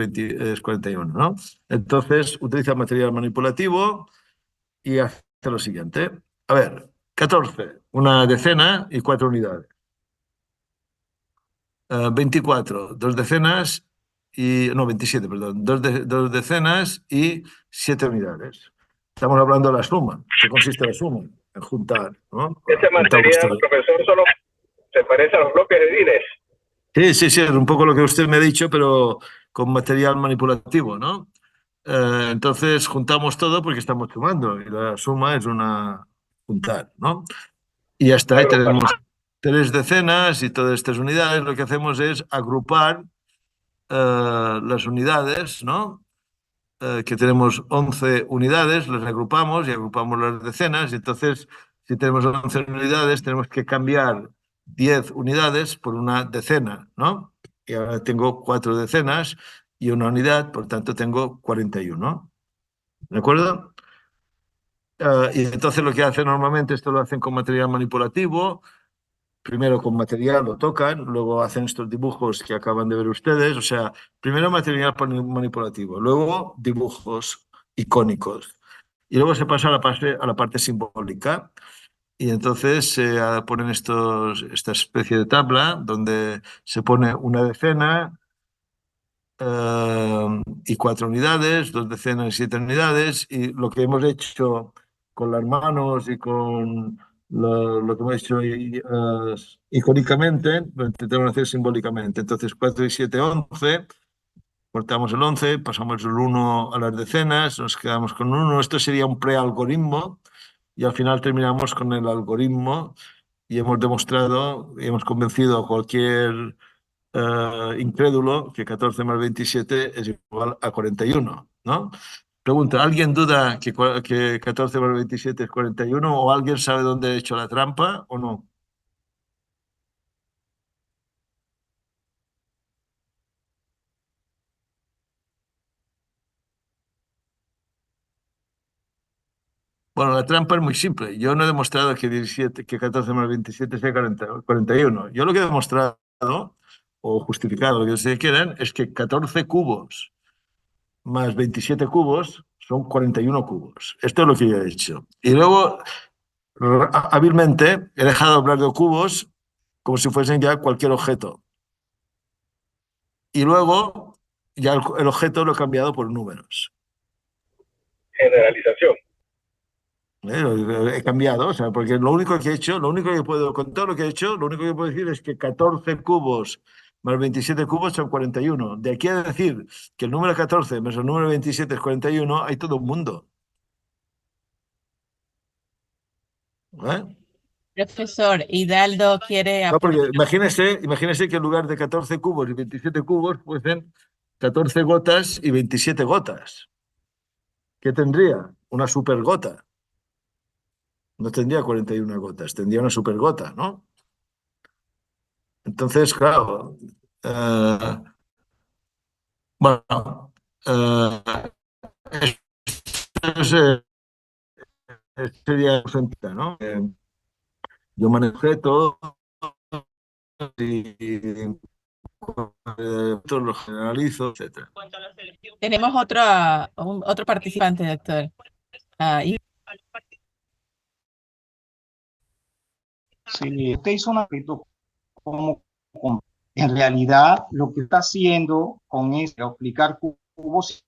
Speaker 2: es 41, ¿no? Entonces, utiliza material manipulativo y hace lo siguiente. A ver, 14, una decena y 4 unidades. 24, dos decenas y... No, 27, perdón. Dos decenas y 7 unidades. Estamos hablando de la suma. ¿Qué consiste la suma? En juntar, ¿no?
Speaker 5: Ese material, profesor, solo se parece a los bloques de Dines.
Speaker 2: Sí, sí, sí, es un poco lo que usted me ha dicho, pero con material manipulativo, ¿no? Entonces juntamos todo porque estamos sumando y la suma es una juntar, ¿no? Y ya está, y tenemos tres decenas y todas estas unidades, lo que hacemos es agrupar las unidades, ¿no? Que tenemos 11 unidades, las agrupamos y agrupamos las decenas. Y entonces, si tenemos 11 unidades, tenemos que cambiar 10 unidades por una decena, ¿no? Y ahora tengo 4 decenas y una unidad, por tanto tengo 41. ¿De acuerdo? Y entonces lo que hacen normalmente, esto lo hacen con material manipulativo. Primero con material lo tocan, luego hacen estos dibujos que acaban de ver ustedes. O sea, primero material manipulativo, luego dibujos icónicos. Y luego se pasa a la parte simbólica. Y entonces se ponen esta especie de tabla donde se pone una decena y 4 unidades, 2 decenas y 7 unidades. Y lo que hemos hecho con las manos y con lo que hemos hecho icónicamente, lo intentamos hacer simbólicamente. Entonces 4 y 7, 11. Cortamos el 11, pasamos el 1 a las decenas, nos quedamos con 1. Esto sería un prealgoritmo y al final terminamos con el algoritmo y hemos demostrado y hemos convencido a cualquier incrédulo que 14 más 27 es igual a 41, ¿no? Pregunta, ¿alguien duda que 14 más 27 es 41 o alguien sabe dónde he hecho la trampa o no? Bueno, la trampa es muy simple. Yo no he demostrado que 14 más 27 sea 41. Yo lo que he demostrado o justificado, lo que ustedes quieran, es que 14 cubos más 27 cubos son 41 cubos. Esto es lo que yo he hecho. Y luego, hábilmente, he dejado de hablar de cubos como si fuesen ya cualquier objeto. Y luego, ya el objeto lo he cambiado por números.
Speaker 5: Generalización.
Speaker 2: He cambiado, o sea, porque lo único que he hecho, lo único que puedo, con todo lo que he hecho, lo único que puedo decir es que 14 cubos más 27 cubos son 41. De aquí a decir que el número 14 más el número 27 es 41, hay todo un mundo. ¿Eh?
Speaker 1: Profesor, Hidalgo quiere
Speaker 2: No, porque
Speaker 1: aportar.
Speaker 2: imagínese que en lugar de 14 cubos y 27 cubos, fuesen 14 gotas y 27 gotas. ¿Qué tendría? Una supergota. No tendría 41 gotas, tendría una supergota, ¿no? Entonces, claro, bueno, eso sería sentido, ¿no? Yo manejé todo y todo lo generalizo, etcétera.
Speaker 1: Tenemos otro participante, doctor. Y
Speaker 4: Sí, usted hizo una como en realidad lo que está haciendo con esto, aplicar cubos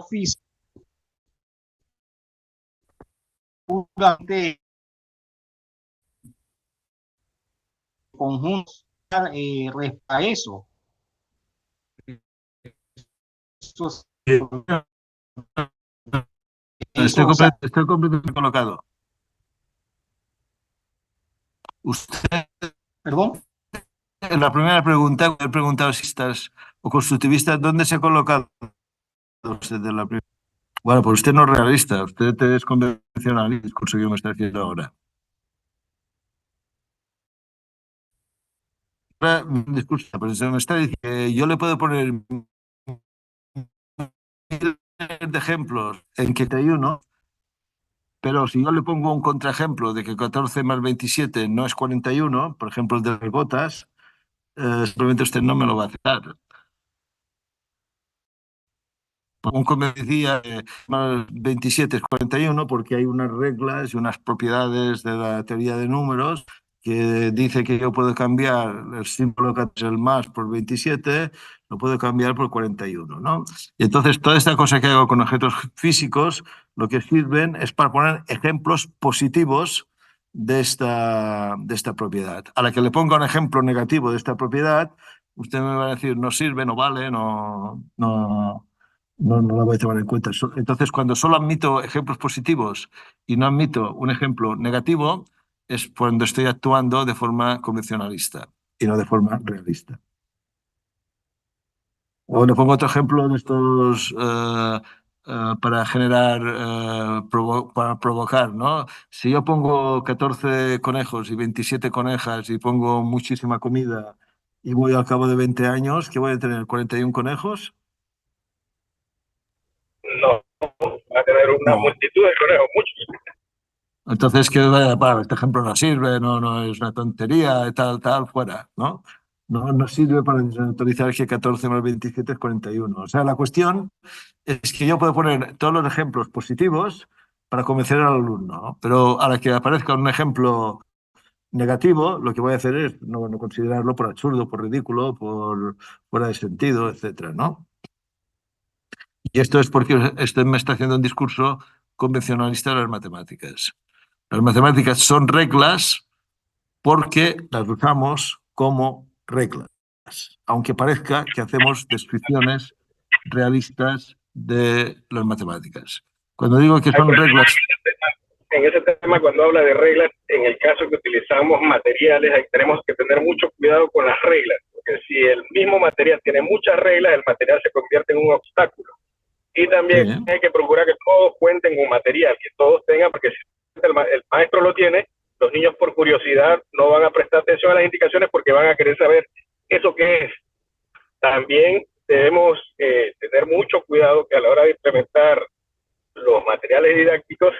Speaker 4: físico puramente conjuntos a eso. Eso es-
Speaker 2: Estoy completamente colocado. Usted,
Speaker 4: Perdón.
Speaker 2: en la primera pregunta, he preguntado si estás o constructivista, ¿dónde se ha colocado usted en la primera? Bueno, pues usted no es realista, usted es convencional, el discurso que me está haciendo ahora. Disculpa, pero se me está diciendo que yo le puedo poner miles de ejemplos en que hay uno, pero si yo le pongo un contraejemplo de que 14 más 27 no es 41, por ejemplo, el de las gotas, simplemente usted no me lo va a aceptar. Un me decía que más 27 es 41 porque hay unas reglas y unas propiedades de la teoría de números que dice que yo puedo cambiar el símbolo que es el más por 27, lo puedo cambiar por 41, ¿no? Y entonces toda esta cosa que hago con objetos físicos, lo que sirven es para poner ejemplos positivos de esta propiedad. A la que le ponga un ejemplo negativo de esta propiedad, usted me va a decir no sirve, no vale, no la voy a tomar en cuenta. Entonces, cuando solo admito ejemplos positivos y no admito un ejemplo negativo, es cuando estoy actuando de forma convencionalista y no de forma realista. O le pongo otro ejemplo de estos para generar, para provocar, ¿no? Si yo pongo 14 conejos y 27 conejas y pongo muchísima comida y voy al cabo de 20 años, ¿qué voy a tener? ¿41 conejos?
Speaker 5: No, va a tener una
Speaker 2: No.
Speaker 5: multitud de conejos, muchos.
Speaker 2: Entonces, que este ejemplo no sirve, no es una tontería, tal, fuera, ¿no? No sirve para autorizar que 14 más 27 es 41. O sea, la cuestión es que yo puedo poner todos los ejemplos positivos para convencer al alumno, ¿no? Pero a la que aparezca un ejemplo negativo, lo que voy a hacer es no considerarlo por absurdo, por ridículo, por fuera de sentido, etcétera, ¿no? Y esto es porque este me está haciendo un discurso convencionalista de las matemáticas. Las matemáticas son reglas porque las usamos como reglas, aunque parezca que hacemos descripciones realistas de las matemáticas. Cuando digo que son reglas...
Speaker 5: En ese tema, cuando habla de reglas, en el caso que utilizamos materiales, ahí tenemos que tener mucho cuidado con las reglas, porque si el mismo material tiene muchas reglas, el material se convierte en un obstáculo. Y también hay que procurar que todos cuenten con material, que todos tengan, porque si el maestro lo tiene, los niños por curiosidad no van a prestar atención a las indicaciones porque van a querer saber eso qué es. También debemos tener mucho cuidado que a la hora de implementar los materiales didácticos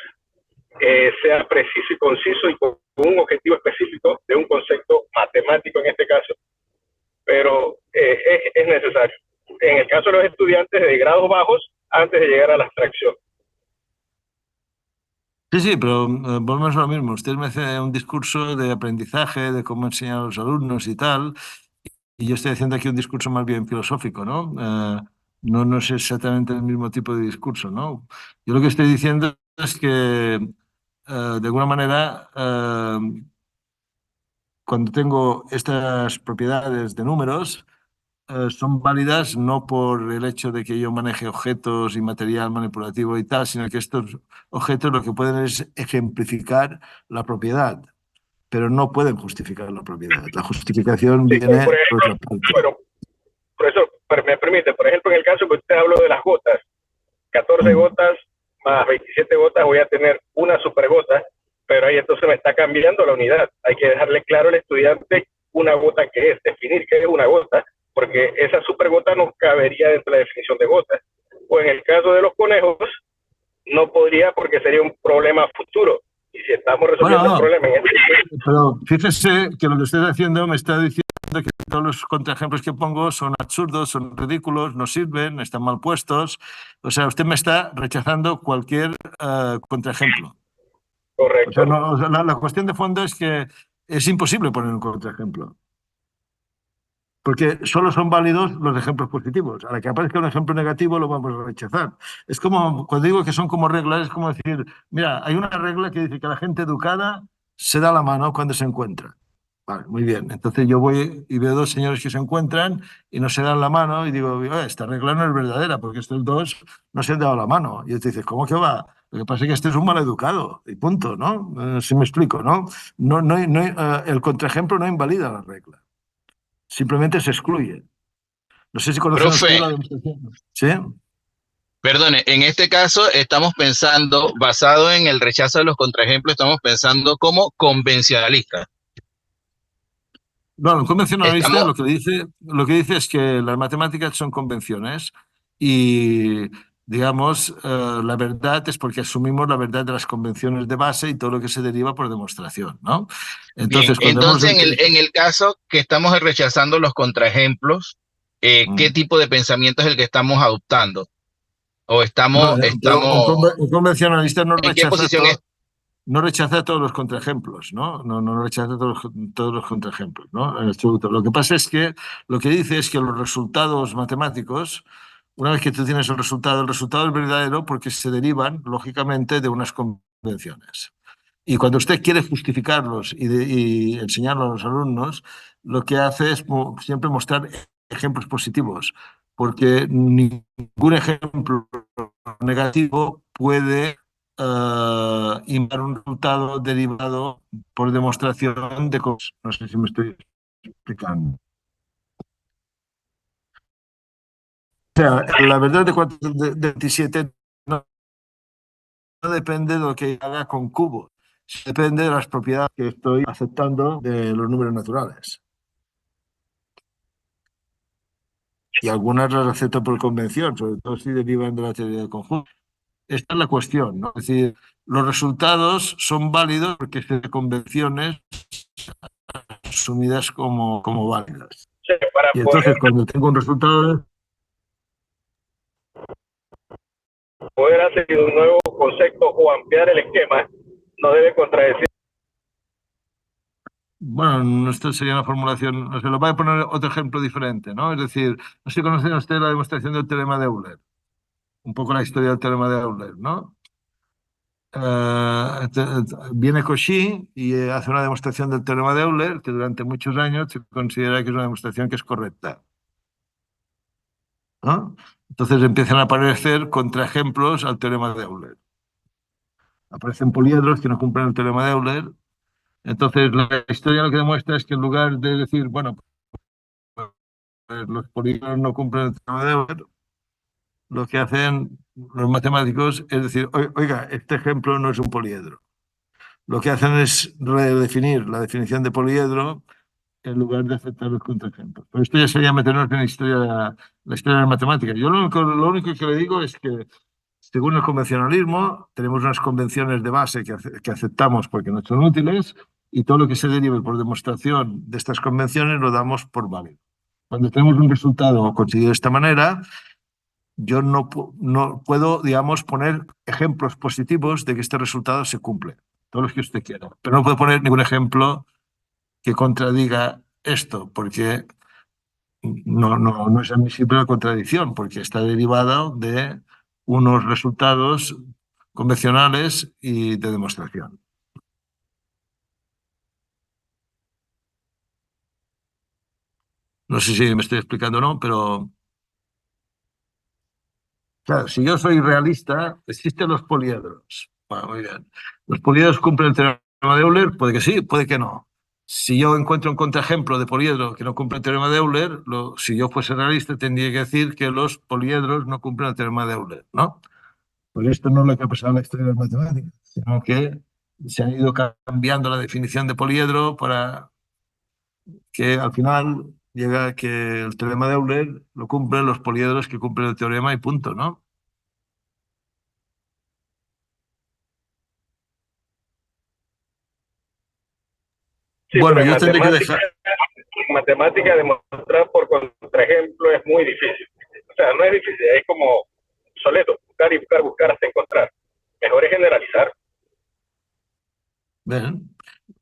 Speaker 5: sea preciso y conciso y con un objetivo específico de un concepto matemático en este caso, pero es necesario. En el caso de los estudiantes de grados bajos, antes de llegar a la abstracción.
Speaker 2: Sí, pero volvemos a lo mismo. Usted me hace un discurso de aprendizaje, de cómo enseñar a los alumnos y tal, y yo estoy haciendo aquí un discurso más bien filosófico, ¿no? No es exactamente el mismo tipo de discurso, ¿no? Yo lo que estoy diciendo es que, de alguna manera, cuando tengo estas propiedades de números, son válidas no por el hecho de que yo maneje objetos y material manipulativo y tal, sino que estos objetos lo que pueden es ejemplificar la propiedad, pero no pueden justificar la propiedad. La justificación
Speaker 5: Sí,
Speaker 2: viene
Speaker 5: por
Speaker 2: por
Speaker 5: ejemplo,
Speaker 2: otra parte.
Speaker 5: bueno, por eso me permite, por ejemplo, en el caso que usted habló de las gotas, 14 gotas más 27 gotas, voy a tener una supergota, pero ahí entonces me está cambiando la unidad. Hay que dejarle claro al estudiante una gota que es, definir qué es una gota, porque esa supergota no cabería dentro de la definición de gota. O en el caso de los conejos, no podría porque sería un problema futuro. Y si estamos resolviendo el problema en
Speaker 2: pero fíjese que lo que estoy haciendo me está diciendo que todos los contraejemplos que pongo son absurdos, son ridículos, no sirven, están mal puestos. O sea, usted me está rechazando cualquier contraejemplo.
Speaker 5: Correcto.
Speaker 2: O sea, la cuestión de fondo es que es imposible poner un contraejemplo. Porque solo son válidos los ejemplos positivos. A la que aparezca un ejemplo negativo lo vamos a rechazar. Es como, cuando digo que son como reglas, es como decir, mira, hay una regla que dice que la gente educada se da la mano cuando se encuentra. Vale, muy bien. Entonces yo voy y veo dos señores que se encuentran y no se dan la mano y digo, esta regla no es verdadera porque estos dos no se han dado la mano. Y tú dices, ¿cómo que va? Lo que pasa es que este es un mal educado y punto, ¿no? Si me explico, ¿no? El contraejemplo no invalida la regla. Simplemente se excluye. No sé si conocen ustedes la
Speaker 7: Profe,
Speaker 2: demostración. ¿Sí?
Speaker 7: perdone, en este caso estamos pensando, basado en el rechazo de los contraejemplos, estamos pensando como convencionalistas.
Speaker 2: Bueno, un convencionalista
Speaker 7: Estamos,
Speaker 2: lo que dice es que las matemáticas son convenciones y, digamos, la verdad es porque asumimos la verdad de las convenciones de base y todo lo que se deriva por demostración, ¿no?
Speaker 7: bien,
Speaker 2: Entonces, cuando hemos...
Speaker 7: entonces en el caso que estamos rechazando los contraejemplos, ¿qué tipo de pensamiento es el que estamos adoptando? ¿O
Speaker 2: No, pero
Speaker 7: estamos,
Speaker 2: un convencionalista
Speaker 7: en qué posición es?
Speaker 2: no rechaza todos los contraejemplos, ¿no? No rechaza todos los contraejemplos, ¿no? En absoluto. Lo que pasa es que lo que dice es que los resultados matemáticos, una vez que tú tienes el resultado es verdadero porque se derivan, lógicamente, de unas convenciones. Y cuando usted quiere justificarlos y enseñarlo a los alumnos, lo que hace es siempre mostrar ejemplos positivos. porque ningún ejemplo negativo puede inventar un resultado derivado por demostración de cosas. No sé si me estoy explicando. O sea, la verdad de 27 no, no depende de lo que haga con cubos, depende de las propiedades que estoy aceptando de los números naturales. Y algunas las acepto por convención, sobre todo si derivan de la teoría del conjunto. Esta es la cuestión, ¿no? Es decir, los resultados son válidos porque son convenciones asumidas como válidas.
Speaker 5: Sí, para
Speaker 2: Y entonces,
Speaker 5: poder,
Speaker 2: cuando tengo un resultado,
Speaker 5: poder hacer un nuevo concepto o ampliar el esquema, no debe contradecir.
Speaker 2: bueno, esto sería una formulación, no sé, lo voy a poner otro ejemplo diferente, ¿no? Es decir, no sé si conocen ustedes la demostración del teorema de Euler, un poco la historia del teorema de Euler, ¿no? Viene Cauchy y hace una demostración del teorema de Euler que durante muchos años se considera que es una demostración que es correcta, ¿no? Entonces empiezan a aparecer contraejemplos al teorema de Euler. Aparecen poliedros que no cumplen el teorema de Euler. Entonces la historia lo que demuestra es que en lugar de decir, bueno, pues los poliedros no cumplen el teorema de Euler, lo que hacen los matemáticos es decir, oiga, este ejemplo no es un poliedro. Lo que hacen es redefinir la definición de poliedro en lugar de aceptar los contraejemplos. Pero esto ya sería meternos en la historia de las matemáticas. Yo lo único que le digo es que, según el convencionalismo, tenemos unas convenciones de base que aceptamos porque no son útiles y todo lo que se derive por demostración de estas convenciones lo damos por válido. Cuando tenemos un resultado conseguido de esta manera, yo no puedo, digamos, poner ejemplos positivos de que este resultado se cumple, todos los que usted quiera, pero no puedo poner ningún ejemplo que contradiga esto, porque no es admisible la contradicción, porque está derivado de unos resultados convencionales y de demostración. No sé si me estoy explicando o no, pero claro, si yo soy realista, existen los poliedros. Bueno, muy bien. ¿Los poliedros cumplen el teorema de Euler? Puede que sí, puede que no. Si yo encuentro un contraejemplo de poliedro que no cumple el teorema de Euler, si yo fuese realista, tendría que decir que los poliedros no cumplen el teorema de Euler, ¿no? Pues esto no es lo que ha pasado en la historia de las matemáticas, sino que se ha ido cambiando la definición de poliedro para que al final llega a que el teorema de Euler lo cumplen los poliedros que cumplen el teorema y punto, ¿no?
Speaker 5: Sí,
Speaker 2: Bueno,
Speaker 5: pero
Speaker 2: yo tendré que dejar.
Speaker 5: en matemática demostrar por contraejemplo es muy difícil. O sea, no es difícil, es como soleto, buscar y buscar, buscar hasta encontrar. Mejor es generalizar.
Speaker 2: Bien.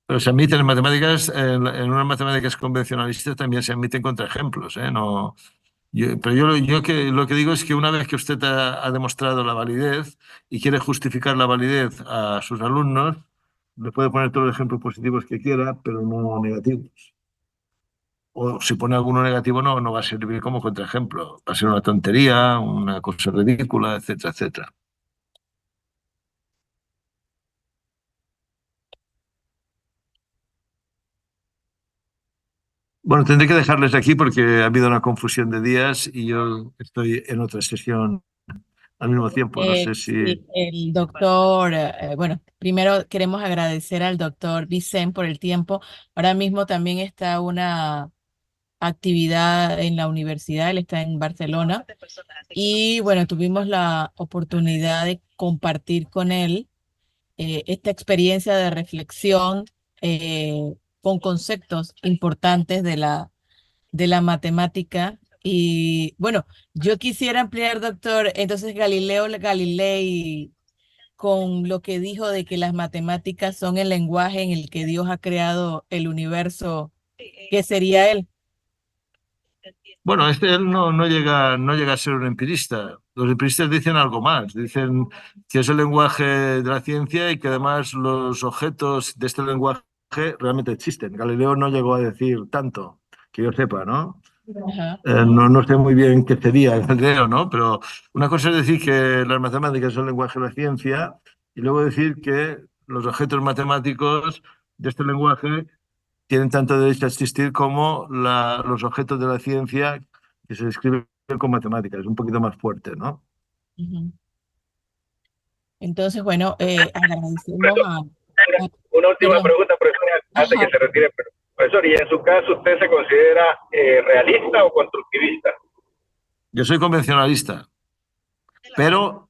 Speaker 2: Pero se admiten en matemáticas, en unas matemáticas convencionalistas también se admiten contraejemplos, ¿eh? No, pero lo que digo es que una vez que usted ha demostrado la validez y quiere justificar la validez a sus alumnos, le puede poner todos los ejemplos positivos que quiera, pero no negativos. O si pone alguno negativo, no va a servir como contraejemplo. Va a ser una tontería, una cosa ridícula, etcétera, etcétera. Bueno, tendré que dejarles aquí porque ha habido una confusión de días y yo estoy en otra sesión al mismo tiempo. No sé si...
Speaker 1: Sí, el doctor, bueno, primero queremos agradecer al doctor Vicente por el tiempo. Ahora mismo también está una actividad en la universidad, él está en Barcelona y bueno, tuvimos la oportunidad de compartir con él esta experiencia de reflexión con conceptos importantes de la matemática. Y bueno, yo quisiera ampliar, doctor, entonces Galileo Galilei con lo que dijo de que las matemáticas son el lenguaje en el que Dios ha creado el universo, ¿qué sería él?
Speaker 2: Bueno, él no llega a ser un empirista. Los empiristas dicen algo más. Dicen que es el lenguaje de la ciencia y que además los objetos de este lenguaje realmente existen. Galileo no llegó a decir tanto, que yo sepa, ¿no?
Speaker 1: Ajá.
Speaker 2: No sé muy bien qué sería el creo, ¿no? Pero una cosa es decir que las matemáticas son el lenguaje de la ciencia y luego decir que los objetos matemáticos de este lenguaje tienen tanto derecho a existir como los objetos de la ciencia que se describen con matemáticas. Es un poquito más fuerte, ¿no?
Speaker 1: Ujú. Entonces, bueno, agradecemos
Speaker 5: Profesor, una última
Speaker 1: perdón.
Speaker 5: pregunta, profesor, antes que
Speaker 1: Ajá.
Speaker 5: se retire. Profesor, ¿y en su caso usted se considera realista o constructivista?
Speaker 2: Yo soy convencionalista, pero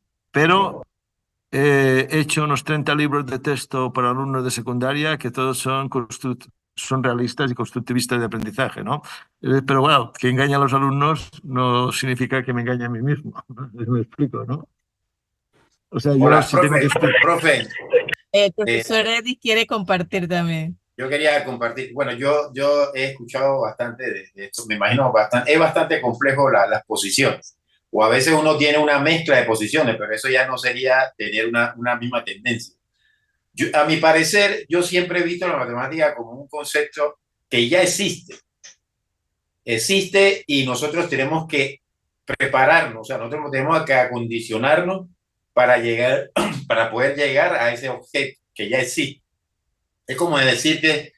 Speaker 2: he hecho unos 30 libros de texto para alumnos de secundaria que todos son realistas y constructivistas de aprendizaje, ¿no? Pero bueno, que engaña a los alumnos no significa que me engañe a mí mismo. Me explico, ¿no? O sea, yo
Speaker 9: Hola,
Speaker 2: si tengo que explicar...
Speaker 9: profe,
Speaker 1: El profesor Eddy quiere compartir también.
Speaker 9: yo quería compartir, bueno, yo he escuchado bastante de esto, me imagino bastante, es bastante complejo las posiciones, o a veces uno tiene una mezcla de posiciones, pero eso ya no sería tener una misma tendencia. A mi parecer, yo siempre he visto la matemática como un concepto que ya existe y nosotros tenemos que prepararnos, o sea, nosotros tenemos que acondicionarnos para llegar, para poder llegar a ese objeto que ya existe. Es como decir que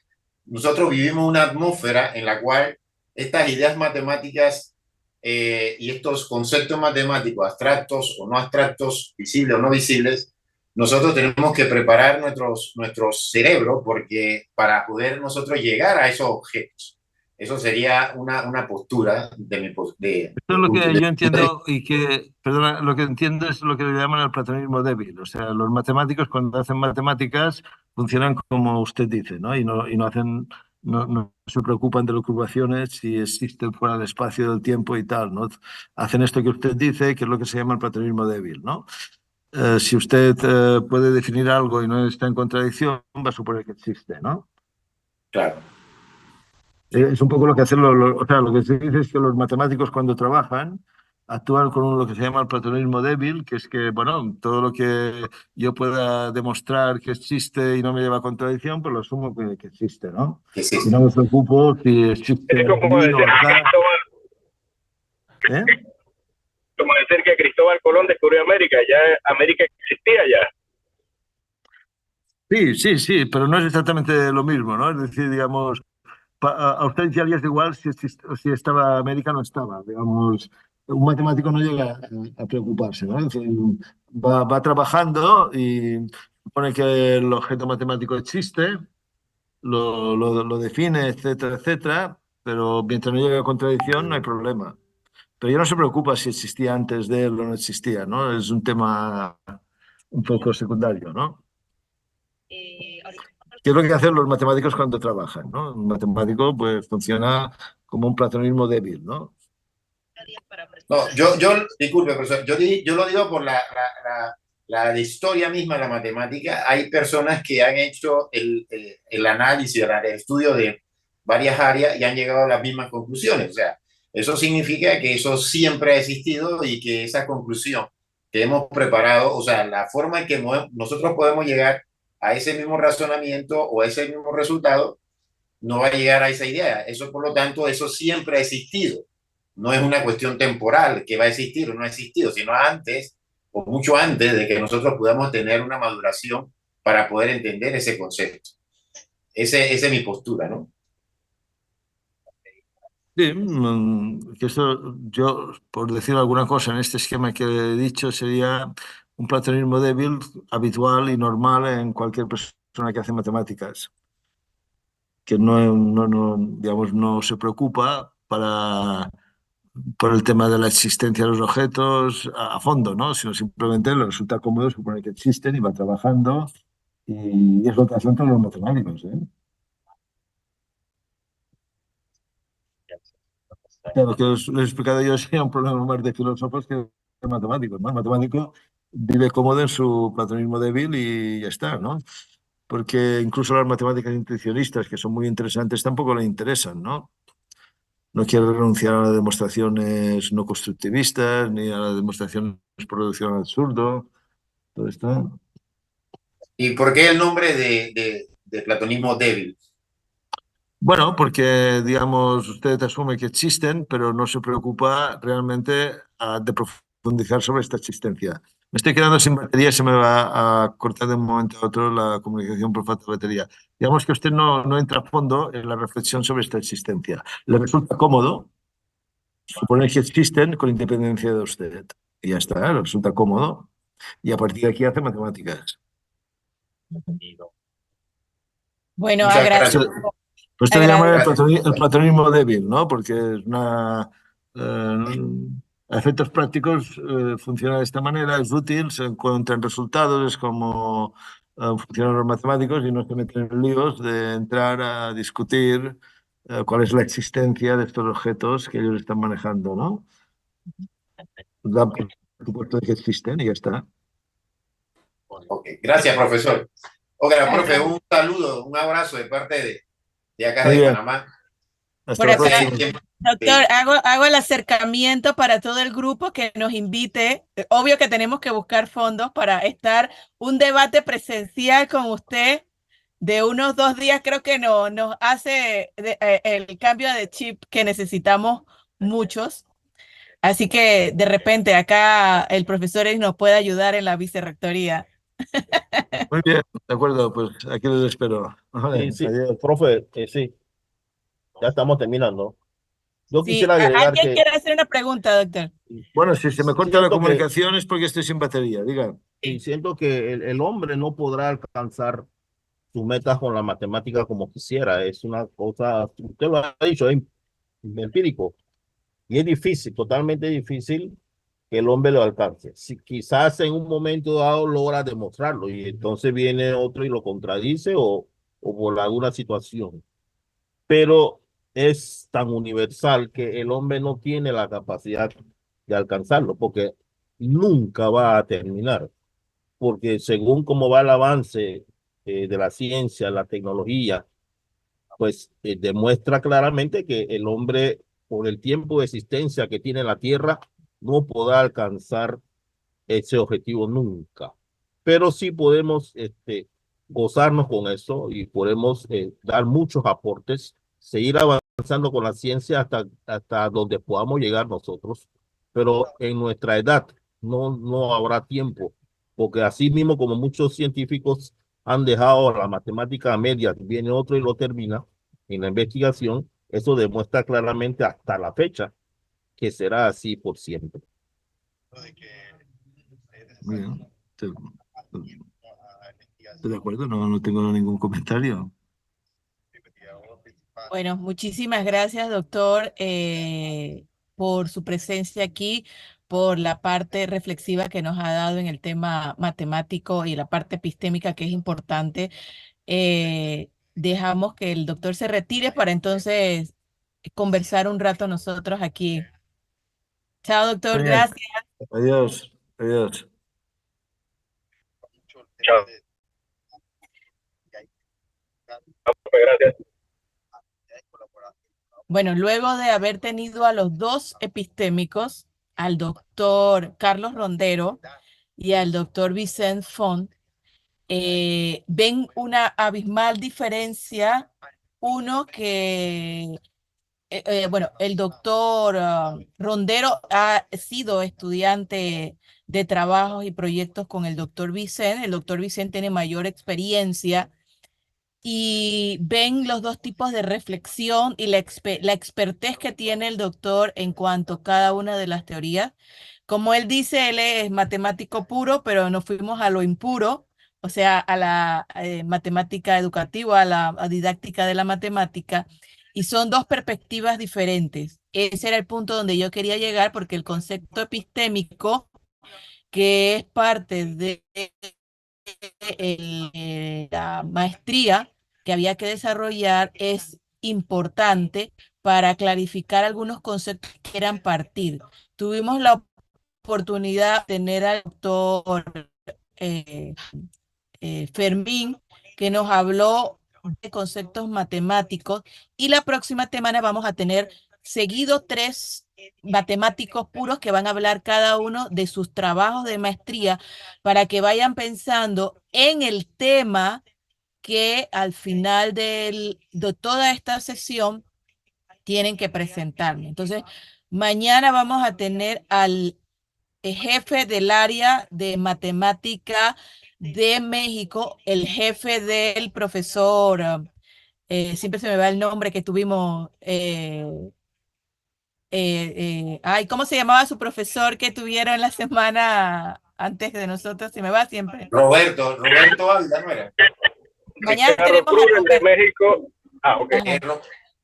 Speaker 9: nosotros vivimos una atmósfera en la cual estas ideas matemáticas y estos conceptos matemáticos, abstractos o no abstractos, visibles o no visibles, nosotros tenemos que preparar nuestros cerebros porque para poder nosotros llegar a esos objetos. Eso sería una postura de mi
Speaker 2: Esto es lo que yo
Speaker 9: punto de vista.
Speaker 2: entiendo y que, perdona, lo que entiendo es lo que le llaman el platonismo débil. O sea, los matemáticos cuando hacen matemáticas funcionan como usted dice, ¿no? Y no hacen, no se preocupan de las curvaciones si existen fuera del espacio, del tiempo y tal, ¿no? Hacen esto que usted dice, que es lo que se llama el platonismo débil, ¿no? Si usted puede definir algo y no está en contradicción, va a suponer que existe, ¿no?
Speaker 9: Claro.
Speaker 2: Es un poco lo que hacen o sea, lo que se dice es que los matemáticos cuando trabajan actúan con lo que se llama el platonismo débil, que es que, bueno, todo lo que yo pueda demostrar que existe y no me lleva a contradicción, pues lo asumo que existe, ¿no?
Speaker 9: Sí, sí,
Speaker 2: Y no
Speaker 9: sí.
Speaker 2: me preocupo si existe
Speaker 5: Es como
Speaker 2: allí o
Speaker 5: decir que
Speaker 2: acá,
Speaker 5: Cristóbal,
Speaker 2: ¿eh?
Speaker 5: como decir que Cristóbal Colón descubrió América, ya América existía ya.
Speaker 2: Sí, sí, sí, pero no es exactamente lo mismo, ¿no? Es decir, digamos, a usted ya le es igual si estaba América o no estaba. Digamos, un matemático no llega a preocuparse, ¿no? Es decir, va trabajando y supone que el objeto matemático existe, lo define, etcétera, etcétera, pero mientras no llegue a contradicción no hay problema. Pero ya no se preocupa si existía antes de él o no existía, ¿no? Es un tema un poco secundario, ¿no? ¿Qué es lo que hacen los matemáticos cuando trabajan, ¿no? Un matemático pues funciona como un platonismo débil, ¿no?
Speaker 9: No, disculpe, profesor, yo lo digo por la historia misma de la matemática. Hay personas que han hecho el análisis, el estudio de varias áreas y han llegado a las mismas conclusiones. O sea, eso significa que eso siempre ha existido y que esa conclusión que hemos preparado, o sea, la forma en que nosotros podemos llegar a ese mismo razonamiento o a ese mismo resultado, no va a llegar a esa idea. Eso, por lo tanto, eso siempre ha existido. No es una cuestión temporal que va a existir o no ha existido, sino antes o mucho antes de que nosotros podamos tener una maduración para poder entender ese concepto. Esa es mi postura, ¿no?
Speaker 2: Sí, que eso yo, por decir alguna cosa en este esquema que he dicho, sería un platonismo débil habitual y normal en cualquier persona que hace matemáticas, que digamos, no se preocupa por el tema de la existencia de los objetos a fondo, ¿no? Sino simplemente le resulta cómodo suponer que existen y va trabajando y es lo que hacen todos los matemáticos, ¿eh? Claro, que os lo he explicado yo sería un problema más de filósofos que de matemáticos, ¿no? El matemático vive cómodo en su platonismo débil y ya está, ¿no? Porque incluso las matemáticas intuicionistas, que son muy interesantes, tampoco le interesan, ¿no? No quiere renunciar a las demostraciones no constructivistas ni a las demostraciones por reducción al absurdo, todo esto.
Speaker 9: ¿Y por qué el nombre de platonismo débil?
Speaker 2: Bueno, porque, digamos, usted asume que existen, pero no se preocupa realmente de profundizar sobre esta existencia. Me estoy quedando sin batería y se me va a cortar de un momento a otro la comunicación por falta de batería. Digamos que usted no entra a fondo en la reflexión sobre esta existencia. Le resulta cómodo suponer que existen con independencia de usted. Y ya está, le resulta cómodo. Y a partir de aquí hace matemáticas.
Speaker 1: Bueno,
Speaker 9: Muchas gracias.
Speaker 2: Pues esto le llaman
Speaker 1: agradezco.
Speaker 2: el platonismo débil, ¿no? Porque es una... a efectos prácticos funciona de esta manera, es útil, se encuentran resultados, es como funcionan los matemáticos y no se meten en líos de entrar a discutir cuál es la existencia de estos objetos que ellos están manejando, ¿no? Dan por supuesto que existen y ya está.
Speaker 9: Ok, gracias, profesor. Oiga, profe, un saludo, un abrazo de parte de acá
Speaker 2: Muy
Speaker 9: de
Speaker 2: bien,
Speaker 9: Panamá.
Speaker 2: hasta
Speaker 1: Por
Speaker 2: la
Speaker 1: acá,
Speaker 2: próxima.
Speaker 1: doctor, hago el acercamiento para todo el grupo que nos invite. Obvio que tenemos que buscar fondos para estar un debate presencial con usted de unos 2 días. Creo que nos hace el cambio de chip que necesitamos muchos. Así que de repente acá el profesor nos puede ayudar en la vicerrectoría.
Speaker 2: Muy bien, de acuerdo, pues aquí les espero. Vale,
Speaker 10: Sí,
Speaker 2: adiós.
Speaker 10: profe, sí, ya estamos terminando. Yo
Speaker 1: Sí,
Speaker 10: quisiera agregar
Speaker 1: ¿alguien
Speaker 10: que
Speaker 1: quiere hacer una pregunta, doctor?
Speaker 2: Bueno, si se me corta la
Speaker 10: siento que,
Speaker 2: comunicación es porque estoy sin batería, diga.
Speaker 10: siento que el hombre no podrá alcanzar sus metas con la matemática como quisiera. Es una cosa, usted lo ha dicho, es empírico. Y es difícil, totalmente difícil que el hombre lo alcance. Si quizás en un momento dado logra demostrarlo y entonces viene otro y lo contradice o por alguna situación. Pero es tan universal que el hombre no tiene la capacidad de alcanzarlo porque nunca va a terminar. Porque según cómo va el avance de la ciencia, la tecnología, pues demuestra claramente que el hombre, por el tiempo de existencia que tiene la Tierra, no podrá alcanzar ese objetivo nunca. Pero sí podemos gozarnos con eso y podemos dar muchos aportes, seguir avanzando con la ciencia hasta donde podamos llegar nosotros. Pero en nuestra edad no habrá tiempo, porque así mismo como muchos científicos han dejado la matemática a media, viene otro y lo termina en la investigación, eso demuestra claramente hasta la fecha que será así por siempre.
Speaker 2: Muy bien. Estoy de acuerdo, no tengo ningún comentario.
Speaker 1: Bueno, muchísimas gracias, doctor, por su presencia aquí, por la parte reflexiva que nos ha dado en el tema matemático y la parte epistémica que es importante. Dejamos que el doctor se retire para entonces conversar un rato nosotros aquí. Chao, doctor,
Speaker 2: Muy bien.
Speaker 1: gracias.
Speaker 2: Adiós, adiós.
Speaker 5: Chao. Gracias.
Speaker 1: Bueno, luego de haber tenido a los dos epistémicos, al doctor Carlos Rondero y al doctor Vicente Font, ven una abismal diferencia. Uno que, bueno, el doctor Rondero ha sido estudiante de trabajos y proyectos con el doctor Vicente. El doctor Vicente tiene mayor experiencia y ven los dos tipos de reflexión y la expertez que tiene el doctor en cuanto a cada una de las teorías. Como él dice, él es matemático puro, pero nos fuimos a lo impuro, o sea, a la matemática educativa, a didáctica de la matemática, y son dos perspectivas diferentes. Ese era el punto donde yo quería llegar, porque el concepto epistémico, que es parte de la maestría que había que desarrollar, es importante para clarificar algunos conceptos que quieran partir. Tuvimos la oportunidad de tener al doctor Fermín, que nos habló de conceptos matemáticos, y la próxima semana vamos a tener seguido 3 matemáticos puros que van a hablar cada uno de sus trabajos de maestría para que vayan pensando en el tema que al final de toda esta sesión tienen que presentarme. Entonces, mañana vamos a tener al jefe del área de matemática de México, el jefe del profesor, siempre se me va el nombre que tuvimos, ay, ¿cómo se llamaba su profesor que tuvieron la semana antes de nosotros? Se me va siempre.
Speaker 9: Roberto Ávila, ¿no era?
Speaker 1: Mañana
Speaker 5: Ricardo
Speaker 1: tenemos
Speaker 5: Cruz,
Speaker 1: a
Speaker 5: el de
Speaker 1: Roberto.
Speaker 5: México. Ah, ok.
Speaker 1: Ajá.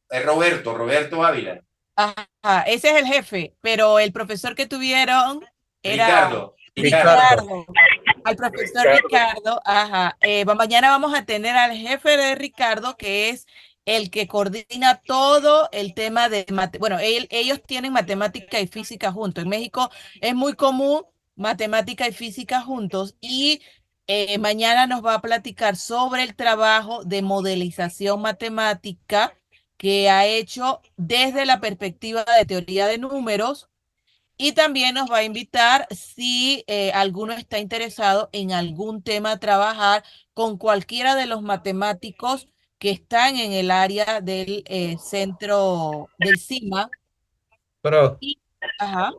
Speaker 9: Es Roberto Ávila.
Speaker 1: Ajá, ese es el jefe, pero el profesor que tuvieron era
Speaker 9: Ricardo.
Speaker 1: Ricardo. Al profesor
Speaker 5: Ricardo.
Speaker 1: Ricardo, ajá. Mañana vamos a tener al jefe de Ricardo, que es el que coordina todo el tema de bueno, ellos tienen matemática y física juntos. En México es muy común matemática y física juntos y mañana nos va a platicar sobre el trabajo de modelización matemática que ha hecho desde la perspectiva de teoría de números y también nos va a invitar si alguno está interesado en algún tema a trabajar con cualquiera de los matemáticos que están en el área del centro del CIMA.
Speaker 3: Pero,
Speaker 1: Y, ajá.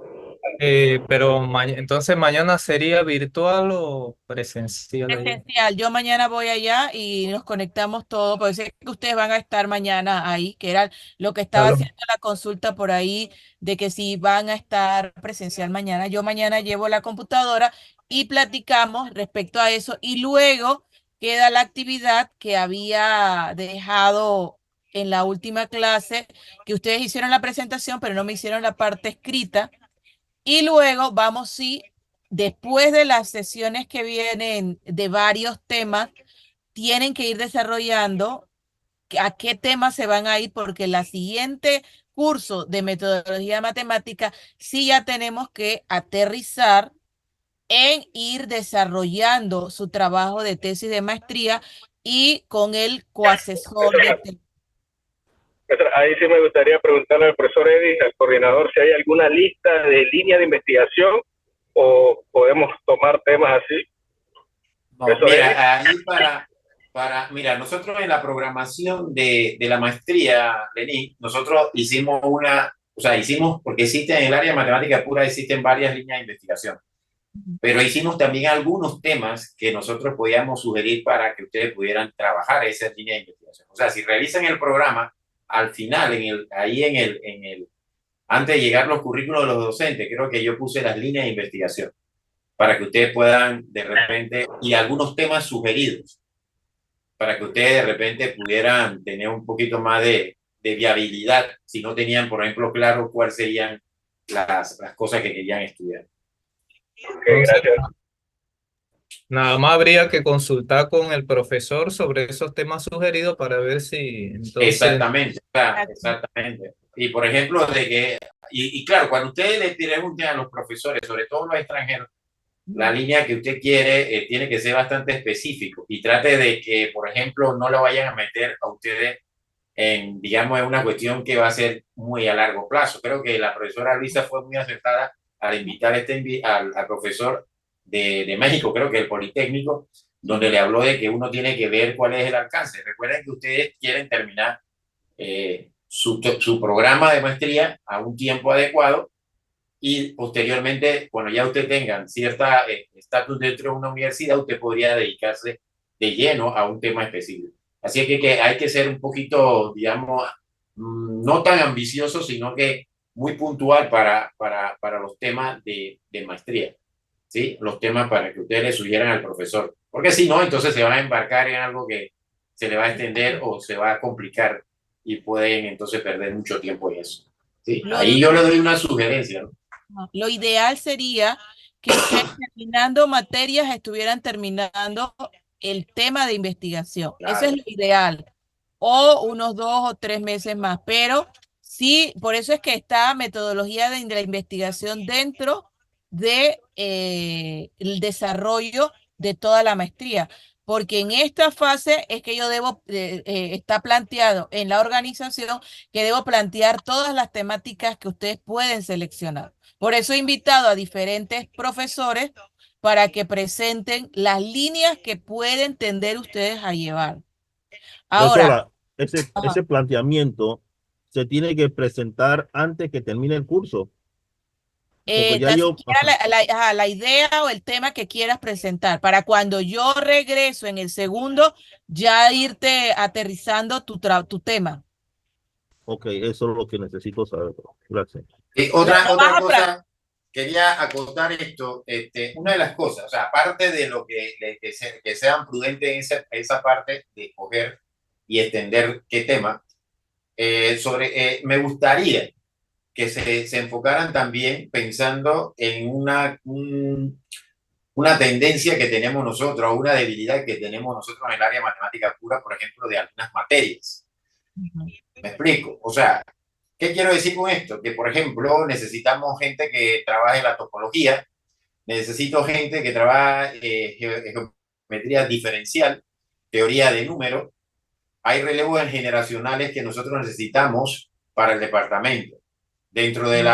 Speaker 3: pero entonces mañana sería virtual o presencial allí.
Speaker 1: Presencial. Yo mañana voy allá y nos conectamos todos, porque sé que ustedes van a estar mañana ahí, que era lo que estaba haciendo la consulta por ahí, de que si van a estar presencial mañana. Yo mañana llevo la computadora y platicamos respecto a eso y luego queda la actividad que había dejado en la última clase, que ustedes hicieron la presentación, pero no me hicieron la parte escrita. Y luego vamos, sí, después de las sesiones que vienen de varios temas, tienen que ir desarrollando a qué temas se van a ir, porque la siguiente curso de metodología matemática sí ya tenemos que aterrizar en ir desarrollando su trabajo de tesis de maestría y con el coasesor de
Speaker 5: Ahí sí me gustaría preguntarle al profesor Eddy, al coordinador, si hay alguna lista de línea de investigación o podemos tomar temas así.
Speaker 9: No, mira, ahí mira, nosotros en la programación de la maestría, Lenín, nosotros hicimos porque existe en el área de matemática pura, existen varias líneas de investigación, pero hicimos también algunos temas que nosotros podíamos sugerir para que ustedes pudieran trabajar esas líneas de investigación. O sea, si realizan el programa, al final, antes de llegar los currículos de los docentes, creo que yo puse las líneas de investigación para que ustedes puedan de repente, y algunos temas sugeridos, para que ustedes de repente pudieran tener un poquito más de viabilidad, si no tenían, por ejemplo, claro cuáles serían las cosas que querían estudiar.
Speaker 5: Okay, gracias.
Speaker 3: Nada más habría que consultar con el profesor sobre esos temas sugeridos para ver si entonces...
Speaker 9: Exactamente. Y por ejemplo, y claro, cuando ustedes le pregunten a los profesores, sobre todo los extranjeros, la línea que usted quiere tiene que ser bastante específico y trate de que, por ejemplo, no lo vayan a meter a ustedes en, digamos, en una cuestión que va a ser muy a largo plazo. Creo que la profesora Luisa fue muy acertada al invitar al profesor de México, creo que el Politécnico, donde le habló de que uno tiene que ver cuál es el alcance. Recuerden que ustedes quieren terminar su programa de maestría a un tiempo adecuado y posteriormente, cuando ya usted tenga cierta estatus dentro de una universidad, usted podría dedicarse de lleno a un tema específico. Así que hay que ser un poquito, digamos, no tan ambicioso, sino que muy puntual para los temas de maestría, ¿sí? Los temas para que ustedes le sugieran al profesor. Porque si no, entonces se van a embarcar en algo que se le va a extender o se va a complicar y pueden entonces perder mucho tiempo en eso. ¿Sí? Ahí yo le doy una sugerencia, ¿no?
Speaker 1: Lo ideal sería que ustedes terminando materias estuvieran terminando el tema de investigación.
Speaker 9: Claro.
Speaker 1: Eso es lo ideal. O unos 2 o 3 meses más. Pero sí, por eso es que está metodología de la investigación dentro de el desarrollo de toda la maestría. Porque en esta fase es que yo debo, está planteado en la organización que debo plantear todas las temáticas que ustedes pueden seleccionar. Por eso he invitado a diferentes profesores para que presenten las líneas que pueden tender ustedes a llevar. Ahora,
Speaker 10: Profesora, ese
Speaker 1: ajá,
Speaker 10: planteamiento se tiene que presentar antes que termine el curso, porque ya
Speaker 1: tan
Speaker 10: yo,
Speaker 1: siquiera
Speaker 10: ajá,
Speaker 1: ajá, la idea o el tema que quieras presentar, para cuando yo regreso en el segundo, ya irte aterrizando tu tema.
Speaker 10: ok, eso es lo que necesito saber. Gracias.
Speaker 1: No, no
Speaker 9: Otra
Speaker 1: vas a
Speaker 9: cosa, quería acotar esto, una de las cosas, o sea, aparte de lo que sean prudentes en esa parte de escoger y extender qué tema, me gustaría que se enfocaran también pensando en una tendencia que tenemos nosotros, o una debilidad que tenemos nosotros en el área de matemática pura, por ejemplo, de algunas materias. ¿Me explico? O sea, ¿qué quiero decir con esto? Que, por ejemplo, necesitamos gente que trabaje la topología, necesito gente que trabaje geometría diferencial, teoría de números. Hay relevos generacionales que nosotros necesitamos para el departamento. Dentro del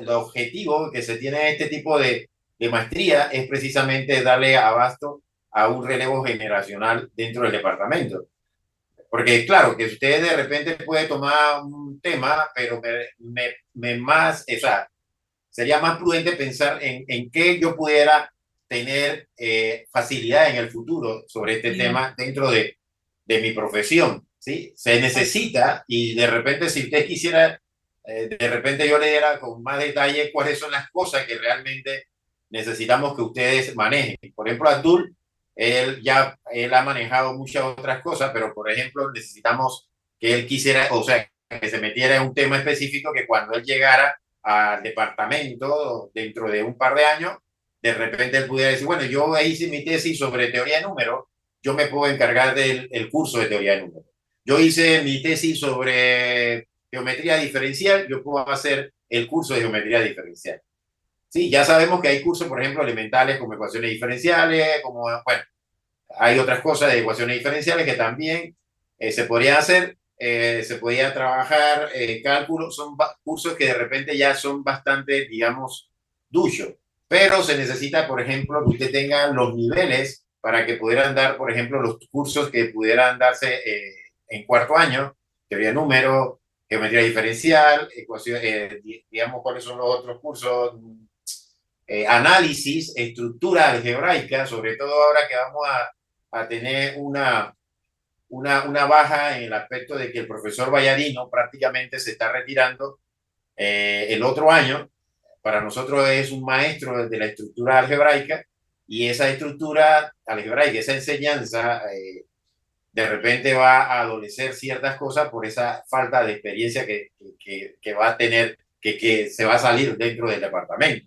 Speaker 9: objetivo que se tiene en este tipo de maestría es precisamente darle abasto a un relevo generacional dentro del departamento. Porque claro, que usted de repente puede tomar un tema, pero o sea, sería más prudente pensar en qué yo pudiera tener facilidad en el futuro sobre este
Speaker 1: Sí.
Speaker 9: tema dentro de mi profesión, ¿sí? Se necesita y de repente si usted quisiera, de repente yo le diera con más detalle cuáles son las cosas que realmente necesitamos que ustedes manejen. Por ejemplo, Abdul, él ha manejado muchas otras cosas, pero por ejemplo necesitamos que él quisiera, o sea, que se metiera en un tema específico que cuando él llegara al departamento dentro de un par de años, de repente él pudiera decir, bueno, yo hice mi tesis sobre teoría de números, yo me puedo encargar del curso de teoría de números. Yo hice mi tesis sobre geometría diferencial, yo puedo hacer el curso de geometría diferencial. Sí, ya sabemos que hay cursos, por ejemplo, elementales como ecuaciones diferenciales, como, bueno, hay otras cosas de ecuaciones diferenciales que también se podrían hacer, se podía trabajar cálculo, son cursos que de repente ya son bastante, digamos, duchos, pero se necesita, por ejemplo, que usted tenga los niveles para que pudieran dar, por ejemplo, los cursos que pudieran darse en cuarto año, teoría de número, geometría diferencial, ecuación, digamos, cuáles son los otros cursos, análisis, estructura algebraica, sobre todo ahora que vamos a tener una baja en el aspecto de que el profesor Vallarino prácticamente se está retirando el otro año. Para nosotros es un maestro de la estructura algebraica y esa estructura algebraica, esa enseñanza, de repente va a adolecer ciertas cosas por esa falta de experiencia que va a tener, que se va a salir dentro del departamento,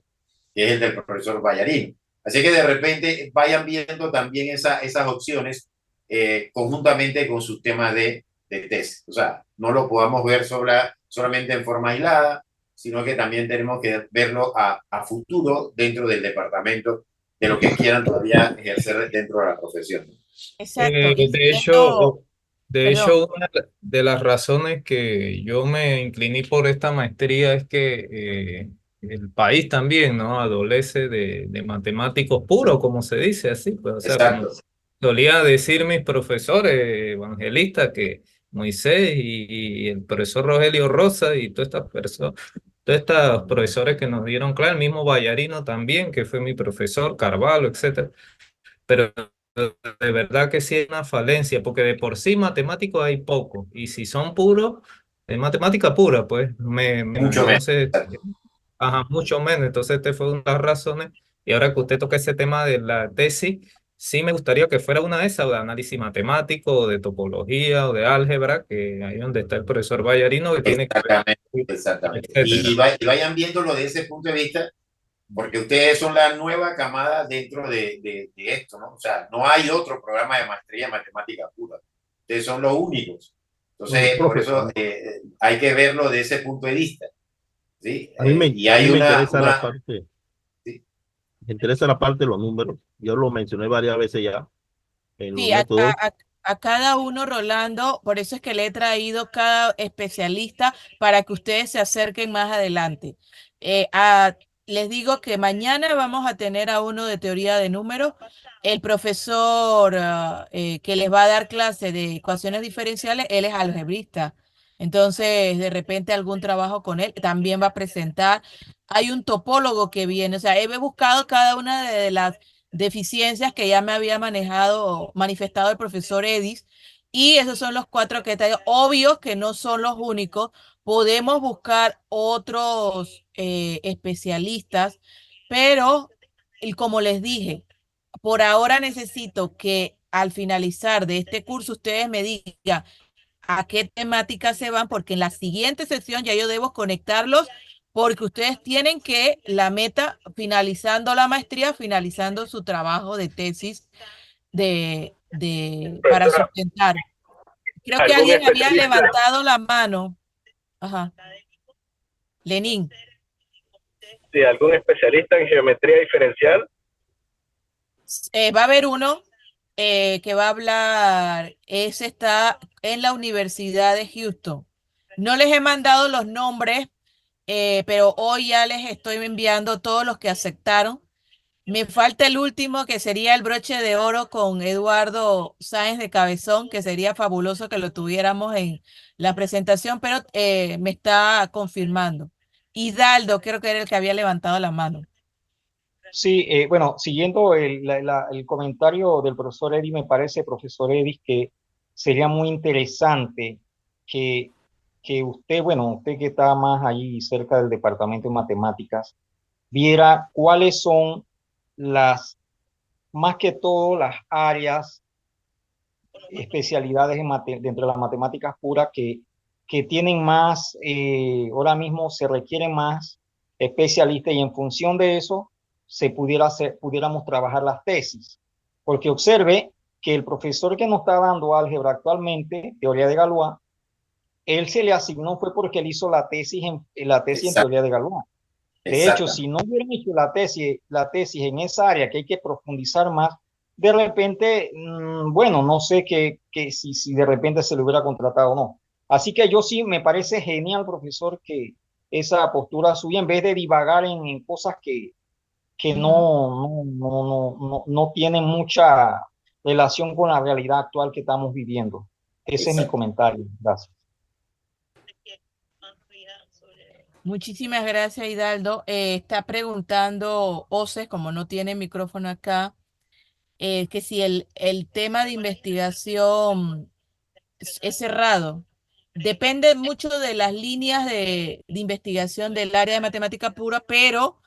Speaker 9: que es el del profesor Vallarino. Así que de repente vayan viendo también esas opciones conjuntamente con sus temas de tesis. O sea, no lo podamos ver solamente en forma aislada, sino que también tenemos que verlo a futuro dentro del departamento de lo que quieran todavía ejercer dentro de la profesión.
Speaker 1: Exacto. Y
Speaker 3: De
Speaker 1: siendo,
Speaker 3: hecho, de
Speaker 1: perdón,
Speaker 3: hecho, una de las razones que yo me incliné por esta maestría es que el país también, ¿no? Adolece de matemáticos puros, como se dice así, pues, o sea, como
Speaker 9: Exacto.
Speaker 3: solía decir mis profesores evangelistas que Moisés y el profesor Rogelio Rosa y todas estas personas, todos estos profesores que nos dieron claro, el mismo Vallarino también, que fue mi profesor, Carvalho, etcétera. Pero de verdad que sí es una falencia, porque de por sí matemáticos hay poco, y si son puros, de matemática pura, pues menos.
Speaker 9: Mucho menos.
Speaker 3: Entonces, ajá, mucho menos. Entonces, esta fue una de las razones. Y ahora que usted toca ese tema de la tesis, sí me gustaría que fuera una de esas, o de análisis matemático, o de topología, o de álgebra, que ahí donde está el profesor Vallarino, que tiene que ver,
Speaker 9: Exactamente, exactamente.
Speaker 3: etcétera.
Speaker 9: Y vayan viéndolo desde ese punto de vista, porque ustedes son la nueva camada dentro de esto, ¿no? O sea, no hay otro programa de maestría en matemática pura. Ustedes son los únicos. Entonces, por
Speaker 10: Profe,
Speaker 9: eso hay que verlo de ese punto de vista, ¿sí? Y
Speaker 10: a
Speaker 9: hay
Speaker 10: mí me interesa la
Speaker 9: una
Speaker 10: parte,
Speaker 9: ¿sí?
Speaker 10: me interesa la parte de los números. Yo lo mencioné varias veces ya en los
Speaker 1: sí,
Speaker 10: métodos.
Speaker 1: a cada uno, Rolando, por eso es que le he traído cada especialista para que ustedes se acerquen más adelante. Eh, a- les digo que mañana vamos a tener a uno de teoría de números. El profesor que les va a dar clase de ecuaciones diferenciales, él es algebrista. Entonces, de repente algún trabajo con él también va a presentar. Hay un topólogo que viene, o sea, he buscado cada una de las deficiencias que ya me había manifestado el profesor Edis, y esos son los cuatro que te digo. Obvio que no son los únicos, podemos buscar otros especialistas, pero como les dije, por ahora necesito que al finalizar de este curso ustedes me digan a qué temática se van, porque en la siguiente sesión ya yo debo conectarlos, porque ustedes tienen que, la meta, finalizando la maestría, finalizando su trabajo de tesis para
Speaker 5: Profesora,
Speaker 1: sustentar. Creo que
Speaker 5: ¿algún
Speaker 1: alguien había
Speaker 5: especialista?
Speaker 1: levantado la mano. Ajá. Lenín.
Speaker 5: Sí, algún especialista en geometría diferencial.
Speaker 1: Va a haber uno que va a hablar, ese está en la Universidad de Houston. No les he mandado los nombres, pero hoy ya les estoy enviando todos los que aceptaron. Me falta el último, que sería el broche de oro con Eduardo Sáenz de Cabezón, que sería fabuloso que lo tuviéramos en la presentación, pero me está confirmando. Hidalgo, creo que era el que había levantado la mano.
Speaker 4: Sí, bueno, siguiendo el comentario del profesor Eddy, me parece, profesor Eddy, que sería muy interesante que, que usted, bueno, usted que está más allí cerca del departamento de matemáticas, viera cuáles son más que todo las áreas, especialidades dentro de las matemáticas puras que tienen más, ahora mismo se requieren más especialistas, y en función de eso pudiéramos trabajar las tesis. Porque observe que el profesor que nos está dando álgebra actualmente, teoría de Galois, él se le asignó fue porque él hizo la tesis en teoría de Galois. De hecho, si no hubieran hecho la tesis en esa área que hay que profundizar más, de repente, bueno, no sé si de repente se le hubiera contratado o no. Así que yo sí me parece genial, profesor, que esa postura suya, en vez de divagar en cosas que no tienen mucha relación con la realidad actual que estamos viviendo. Ese es mi comentario. Gracias.
Speaker 1: Muchísimas gracias, Hidalgo. Está preguntando Oces, como no tiene micrófono acá, que si el tema de investigación es cerrado. Depende mucho de las líneas de investigación del área de matemática pura, pero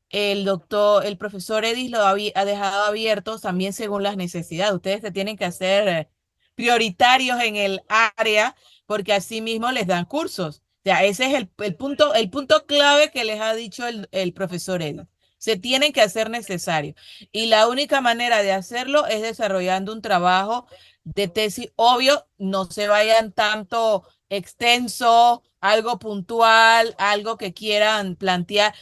Speaker 1: el profesor Edis ha dejado abiertos también según las necesidades. Ustedes se tienen que hacer prioritarios en el área, porque así mismo les dan cursos. O sea, ese es el punto clave que les ha dicho el profesor Edis. Se tienen que hacer necesarios. Y la única manera de hacerlo es desarrollando un trabajo de tesis. Obvio, no se vayan tanto extenso, algo puntual, algo que quieran plantear,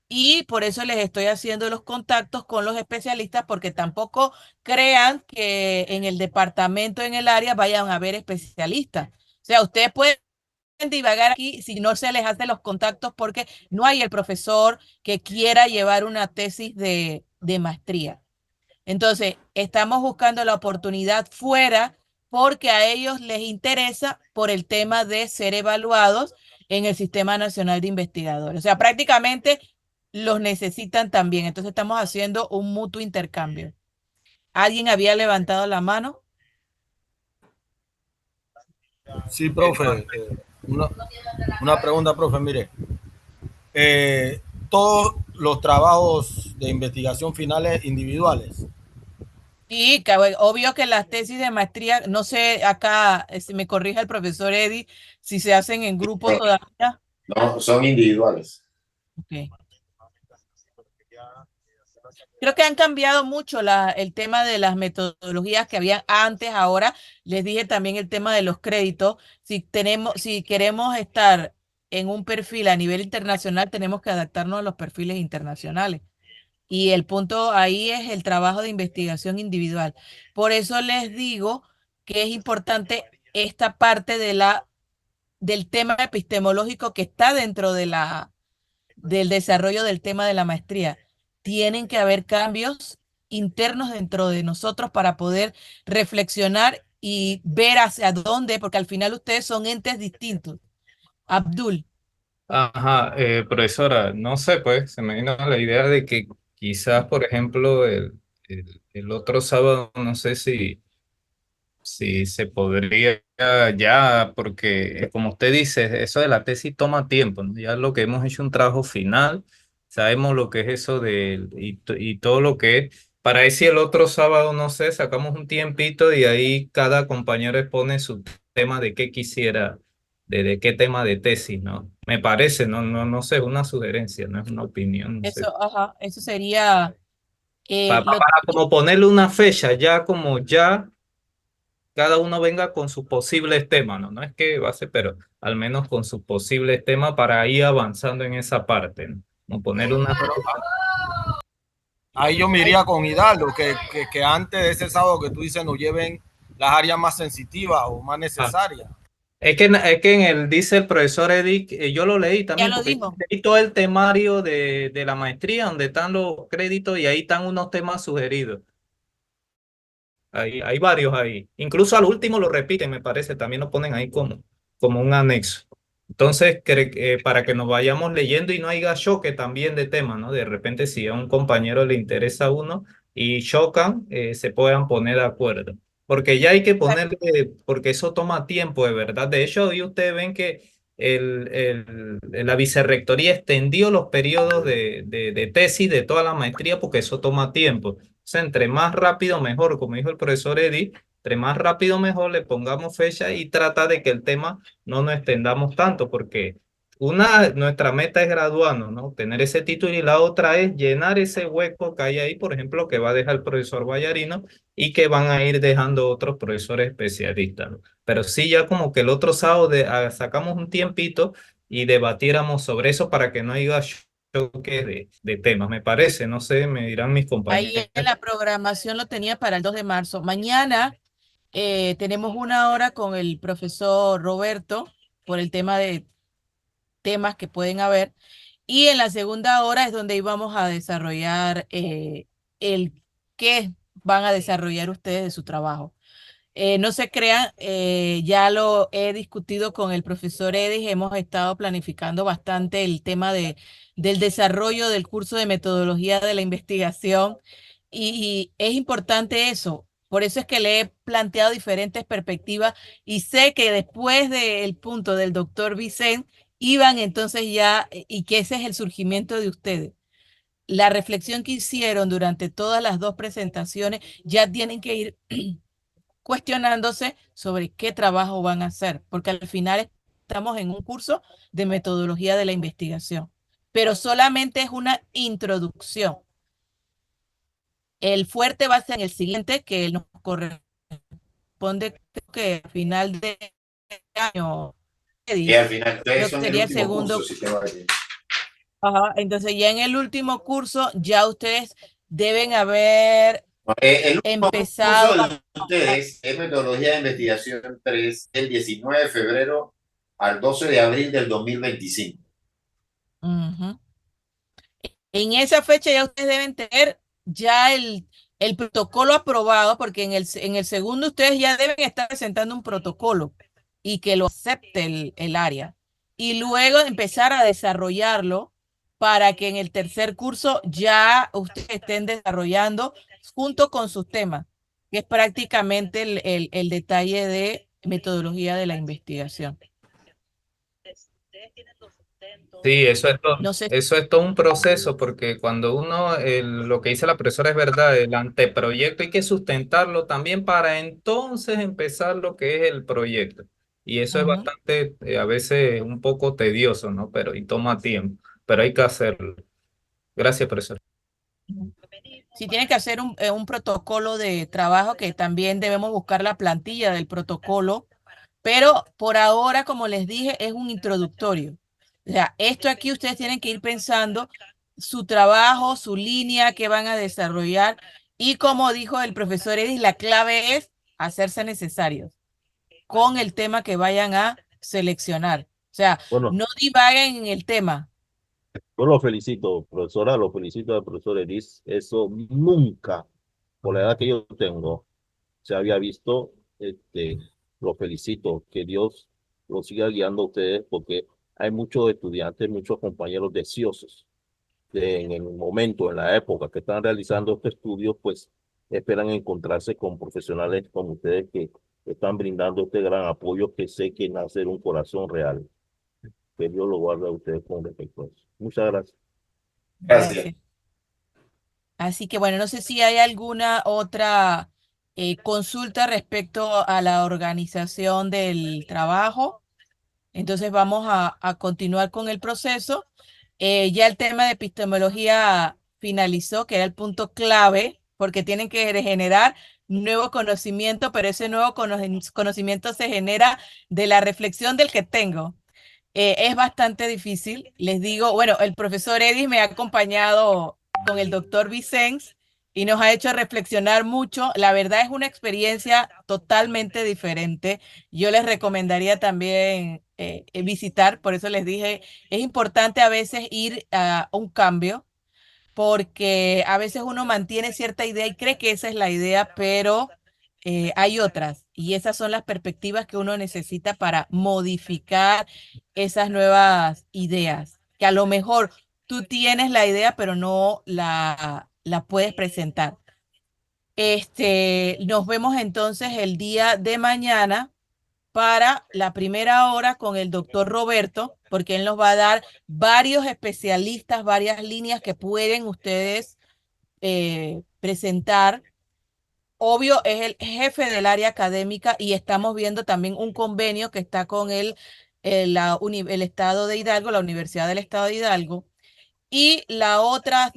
Speaker 1: y por eso les estoy haciendo los contactos con los especialistas, porque tampoco crean que en el departamento, en el área, vayan a haber especialistas. O sea, ustedes pueden divagar aquí si no se les hace los contactos, porque no hay el profesor que quiera llevar una tesis de maestría. Entonces, estamos buscando la oportunidad fuera, porque a ellos les interesa por el tema de ser evaluados en el Sistema Nacional de Investigadores. O sea, prácticamente los necesitan también. Entonces, estamos haciendo un mutuo intercambio. ¿Alguien había levantado la mano?
Speaker 11: Sí, profe. Una pregunta, profe. Mire, todos los trabajos de investigación finales individuales.
Speaker 1: Sí, obvio que las tesis de maestría, no sé, acá si me corrige el profesor Eddy, si se hacen en grupos todavía.
Speaker 9: No, son individuales.
Speaker 1: Okay. Creo que han cambiado mucho el tema de las metodologías que habían antes. Ahora les dije también el tema de los créditos. Si queremos estar en un perfil a nivel internacional, tenemos que adaptarnos a los perfiles internacionales. Y el punto ahí es el trabajo de investigación individual. Por eso les digo que es importante esta parte del tema epistemológico que está dentro del desarrollo del tema de la maestría. Tienen que haber cambios internos dentro de nosotros para poder reflexionar y ver hacia dónde, porque al final ustedes son entes distintos. Abdul.
Speaker 3: Ajá, profesora, no sé, pues se me vino la idea de que quizás, por ejemplo, el otro sábado, no sé si se podría ya, porque como usted dice, eso de la tesis toma tiempo, ¿no? Ya lo que hemos hecho un trabajo final, sabemos lo que es eso y todo lo que es. Para ver si el otro sábado, no sé, sacamos un tiempito y ahí cada compañero expone su tema de qué quisiera, de qué tema de tesis, ¿no? Me parece, no sé, es una sugerencia, no es una opinión, no sé.
Speaker 1: Eso, ajá, eso sería
Speaker 3: Para como ponerle una fecha, ya como ya cada uno venga con sus posibles temas, ¿no? No es que va a ser, pero al menos con sus posibles temas para ir avanzando en esa parte, ¿no? Como poner una fecha.
Speaker 11: Ahí yo me iría con Hidalgo, que antes de ese sábado que tú dices nos lleven las áreas más sensitivas o más
Speaker 3: Ah,
Speaker 11: necesarias.
Speaker 3: es que en el, dice el profesor Edic, yo lo leí
Speaker 1: ya
Speaker 3: también
Speaker 1: lo
Speaker 3: porque
Speaker 1: dijo.
Speaker 3: leí todo el temario de la maestría donde están los créditos y ahí están unos temas sugeridos. Hay varios ahí. Incluso al último lo repiten, me parece, también lo ponen ahí como un anexo. Entonces, para que nos vayamos leyendo y no haya choque también de temas, ¿no? De repente, si a un compañero le interesa uno y chocan, se puedan poner de acuerdo. Porque ya hay que ponerle, porque eso toma tiempo, de verdad. De hecho, hoy ustedes ven que la vicerrectoría extendió los periodos de tesis de toda la maestría porque eso toma tiempo. Sea, entre más rápido mejor, como dijo el profesor Eddie, entre más rápido mejor le pongamos fecha y trata de que el tema no nos extendamos tanto, porque nuestra meta es graduarnos, ¿no? Tener ese título y la otra es llenar ese hueco que hay ahí, por ejemplo, que va a dejar el profesor Vallarino y que van a ir dejando otros profesores especialistas, ¿no? Pero sí, ya como que el otro sábado sacamos un tiempito y debatiéramos sobre eso para que no haya choque de temas, me parece, no sé, me dirán mis
Speaker 1: Ahí
Speaker 3: compañeros.
Speaker 1: en la programación lo tenía para el 2 de marzo. Mañana tenemos una hora con el profesor Roberto por el tema de temas que pueden haber. Y en la segunda hora es donde íbamos a desarrollar el qué van a desarrollar ustedes de su trabajo. No se crean, ya lo he discutido con el profesor Edis, hemos estado planificando bastante el tema del desarrollo del curso de metodología de la investigación y es importante eso. Por eso es que le he planteado diferentes perspectivas y sé que después del punto del doctor Vicente iban entonces ya, y que ese es el surgimiento de ustedes. La reflexión que hicieron durante todas las dos presentaciones ya tienen que ir cuestionándose sobre qué trabajo van a hacer, porque al final estamos en un curso de metodología de la investigación, pero solamente es una introducción. El fuerte va a ser en el siguiente, que nos corresponde que al final de año,
Speaker 9: Y al final,
Speaker 1: creo
Speaker 9: ustedes
Speaker 1: que
Speaker 9: son el
Speaker 1: sería el
Speaker 9: último curso,
Speaker 1: segundo.
Speaker 9: sistema de...
Speaker 1: Ajá, entonces ya en el último curso ya ustedes deben haber
Speaker 9: El último curso
Speaker 1: empezado
Speaker 9: de ustedes es Metodología de Investigación 3, del 19 de febrero al 12 de abril del 2025.
Speaker 1: Ujú. En esa fecha ya ustedes deben tener ya el protocolo aprobado, porque en el segundo ustedes ya deben estar presentando un protocolo y que lo acepte el área. Y luego empezar a desarrollarlo para que en el tercer curso ya ustedes estén desarrollando junto con sus temas, que es prácticamente el detalle de metodología de la investigación.
Speaker 3: Sí,
Speaker 1: No sé.
Speaker 3: eso es todo un proceso, porque cuando uno, lo que dice la profesora es verdad, el anteproyecto hay que sustentarlo también para entonces empezar lo que es el proyecto. Y eso es
Speaker 1: Ujú.
Speaker 3: bastante, a veces un poco tedioso, ¿no? Pero y toma tiempo, pero hay que hacerlo. Gracias, profesor.
Speaker 1: Si tienen que hacer un protocolo de trabajo, que también debemos buscar la plantilla del protocolo, pero por ahora, como les dije, es un introductorio. O sea, esto aquí ustedes tienen que ir pensando su trabajo, su línea que van a desarrollar y como dijo el profesor Edis, la clave es hacerse necesarios con el tema que vayan a seleccionar. O sea,
Speaker 10: Bueno,
Speaker 1: no divaguen en el tema,
Speaker 10: Yo lo felicito, profesora, lo felicito al profesor Eris. Eso nunca, por la edad que yo tengo, se había visto. Lo felicito. Que Dios lo siga guiando a ustedes porque hay muchos estudiantes, muchos compañeros deseosos en el momento, en la época que están realizando estos estudios, pues esperan encontrarse con profesionales como ustedes que están brindando este gran apoyo que sé que nace de un corazón real. Que Dios lo guarde a ustedes con respecto a eso. Muchas gracias.
Speaker 9: Gracias.
Speaker 1: Así que bueno, no sé si hay alguna otra consulta respecto a la organización del trabajo. Entonces vamos a continuar con el proceso. Ya el tema de epistemología finalizó, que era el punto clave, porque tienen que generar nuevo conocimiento, pero ese nuevo conocimiento se genera de la reflexión del que tengo. Es bastante difícil, les digo, bueno, el profesor Edis me ha acompañado con el doctor Vicens y nos ha hecho reflexionar mucho. La verdad es una experiencia totalmente diferente. Yo les recomendaría también visitar, por eso les dije, es importante a veces ir a un cambio porque a veces uno mantiene cierta idea y cree que esa es la idea, pero hay otras y esas son las perspectivas que uno necesita para modificar esas nuevas ideas, que a lo mejor tú tienes la idea, pero no la puedes presentar. Nos vemos entonces el día de mañana para la primera hora con el doctor Roberto, porque él nos va a dar varios especialistas, varias líneas que pueden ustedes presentar. Obvio, es el jefe del área académica y estamos viendo también un convenio que está con el Estado de Hidalgo, la Universidad del Estado de Hidalgo. Y la otra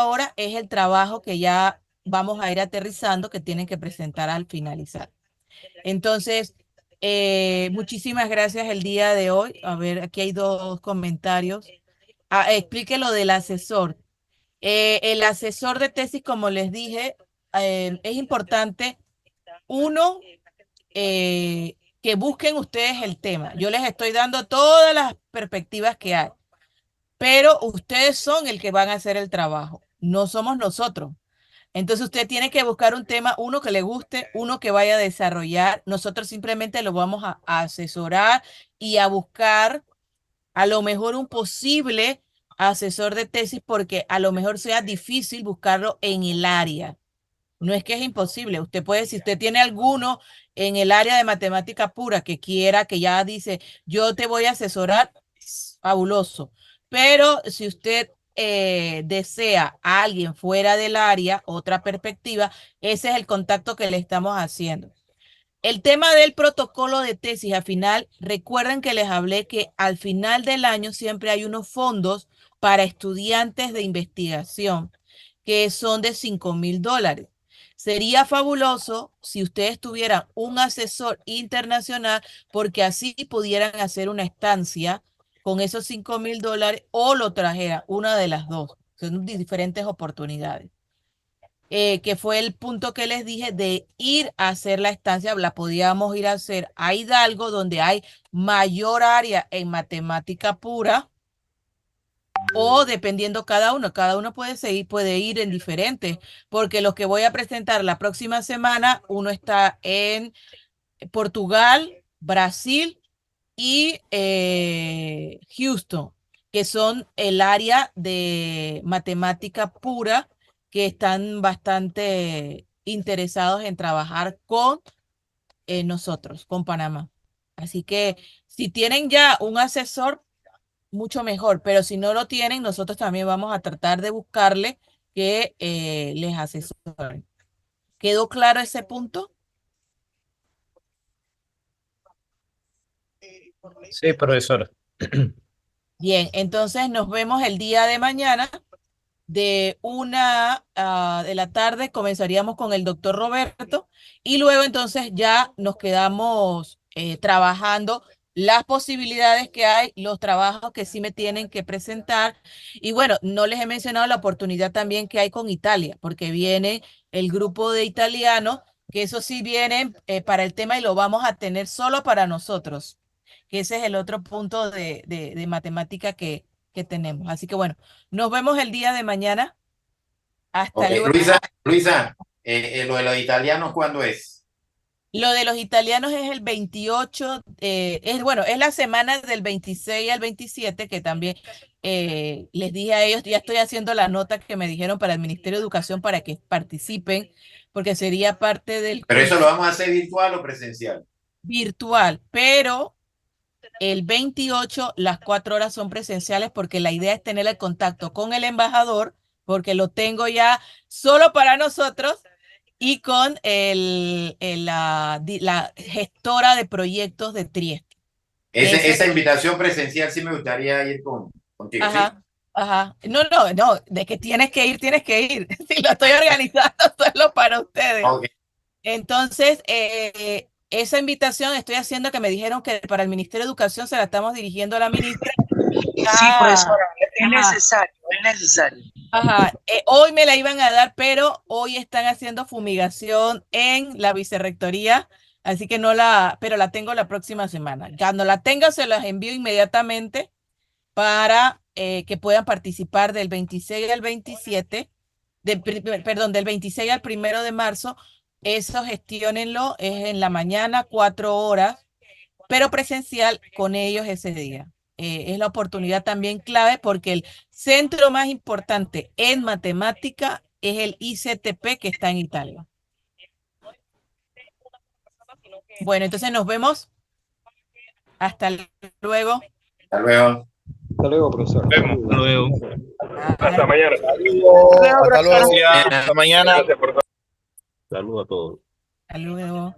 Speaker 1: hora es el trabajo que ya vamos a ir aterrizando, que tienen que presentar al finalizar. Entonces, muchísimas gracias el día de hoy. A ver, aquí hay dos comentarios. Explique lo del asesor. El asesor de tesis, como les dije, es importante, uno, que busquen ustedes el tema. Yo les estoy dando todas las perspectivas que hay, pero ustedes son el que van a hacer el trabajo, no somos nosotros. Entonces usted tiene que buscar un tema, uno que le guste, uno que vaya a desarrollar. Nosotros simplemente lo vamos a asesorar y a buscar a lo mejor un posible asesor de tesis porque a lo mejor sea difícil buscarlo en el área. No es que es imposible. Usted puede, si usted tiene alguno en el área de matemática pura que quiera, que ya dice, yo te voy a asesorar, fabuloso. Pero si usted desea a alguien fuera del área, otra perspectiva, ese es el contacto que le estamos haciendo. El tema del protocolo de tesis, al final, recuerden que les hablé que al final del año siempre hay unos fondos para estudiantes de investigación que son de $5,000. Sería fabuloso si ustedes tuvieran un asesor internacional porque así pudieran hacer una estancia con esos $5,000 o lo trajera, una de las dos. Son diferentes oportunidades. Que fue el punto que les dije de ir a hacer la estancia, la podíamos ir a hacer a Hidalgo, donde hay mayor área en matemática pura, o dependiendo cada uno puede ir en diferentes, porque los que voy a presentar la próxima semana, uno está en Portugal, Brasil y Houston, que son el área de matemática pura, que están bastante interesados en trabajar con nosotros, con Panamá. Así que si tienen ya un asesor, mucho mejor, pero si no lo tienen, nosotros también vamos a tratar de buscarle que les asesoren. ¿Quedó claro ese punto?
Speaker 3: Sí, profesor.
Speaker 1: Bien, entonces nos vemos el día de mañana. De 1 de la tarde comenzaríamos con el doctor Roberto y luego entonces ya nos quedamos trabajando las posibilidades que hay, los trabajos que sí me tienen que presentar. Y bueno, no les he mencionado la oportunidad también que hay con Italia, porque viene el grupo de italianos, que eso sí vienen para el tema y lo vamos a tener solo para nosotros, que ese es el otro punto de matemática que que tenemos. Así que bueno, nos vemos el día de mañana. Hasta luego.
Speaker 9: Luisa, lo de los italianos, ¿cuándo es?
Speaker 1: Lo de los italianos es el 28, es la semana del 26 al 27, que también les dije a ellos, ya estoy haciendo la nota que me dijeron para el Ministerio de Educación para que participen, porque sería parte del...
Speaker 9: ¿Pero eso lo vamos a hacer virtual o presencial?
Speaker 1: Virtual, pero el 28 las 4 horas son presenciales porque la idea es tener el contacto con el embajador, porque lo tengo ya solo para nosotros, y con la gestora de proyectos de Trieste.
Speaker 9: Esa invitación presencial sí me gustaría ir contigo.
Speaker 1: Ajá,
Speaker 9: ¿sí?
Speaker 1: ajá. No, de que tienes que ir, tienes que ir. Sí, lo estoy organizando solo para ustedes.
Speaker 9: Okay.
Speaker 1: Entonces, esa invitación estoy haciendo, que me dijeron que para el Ministerio de Educación se la estamos dirigiendo a la ministra.
Speaker 8: Sí, profesora, es necesario.
Speaker 1: Ajá, hoy me la iban a dar, pero hoy están haciendo fumigación en la vicerrectoría, así que pero la tengo la próxima semana. Cuando la tenga, se las envío inmediatamente para que puedan participar del 26 al 27, del 26 al 1 de marzo. Eso gestiónenlo, es en la mañana, 4 horas, pero presencial con ellos ese día. Es la oportunidad también clave porque el centro más importante en matemática es el ICTP, que está en Italia. Bueno, entonces nos vemos. Hasta luego.
Speaker 9: Hasta luego.
Speaker 4: Hasta luego, profesor.
Speaker 6: Hasta luego.
Speaker 5: Hasta mañana.
Speaker 11: Hasta luego. Hasta mañana.
Speaker 5: Gracias por todo.
Speaker 10: Saludos a todos.
Speaker 1: Hasta luego.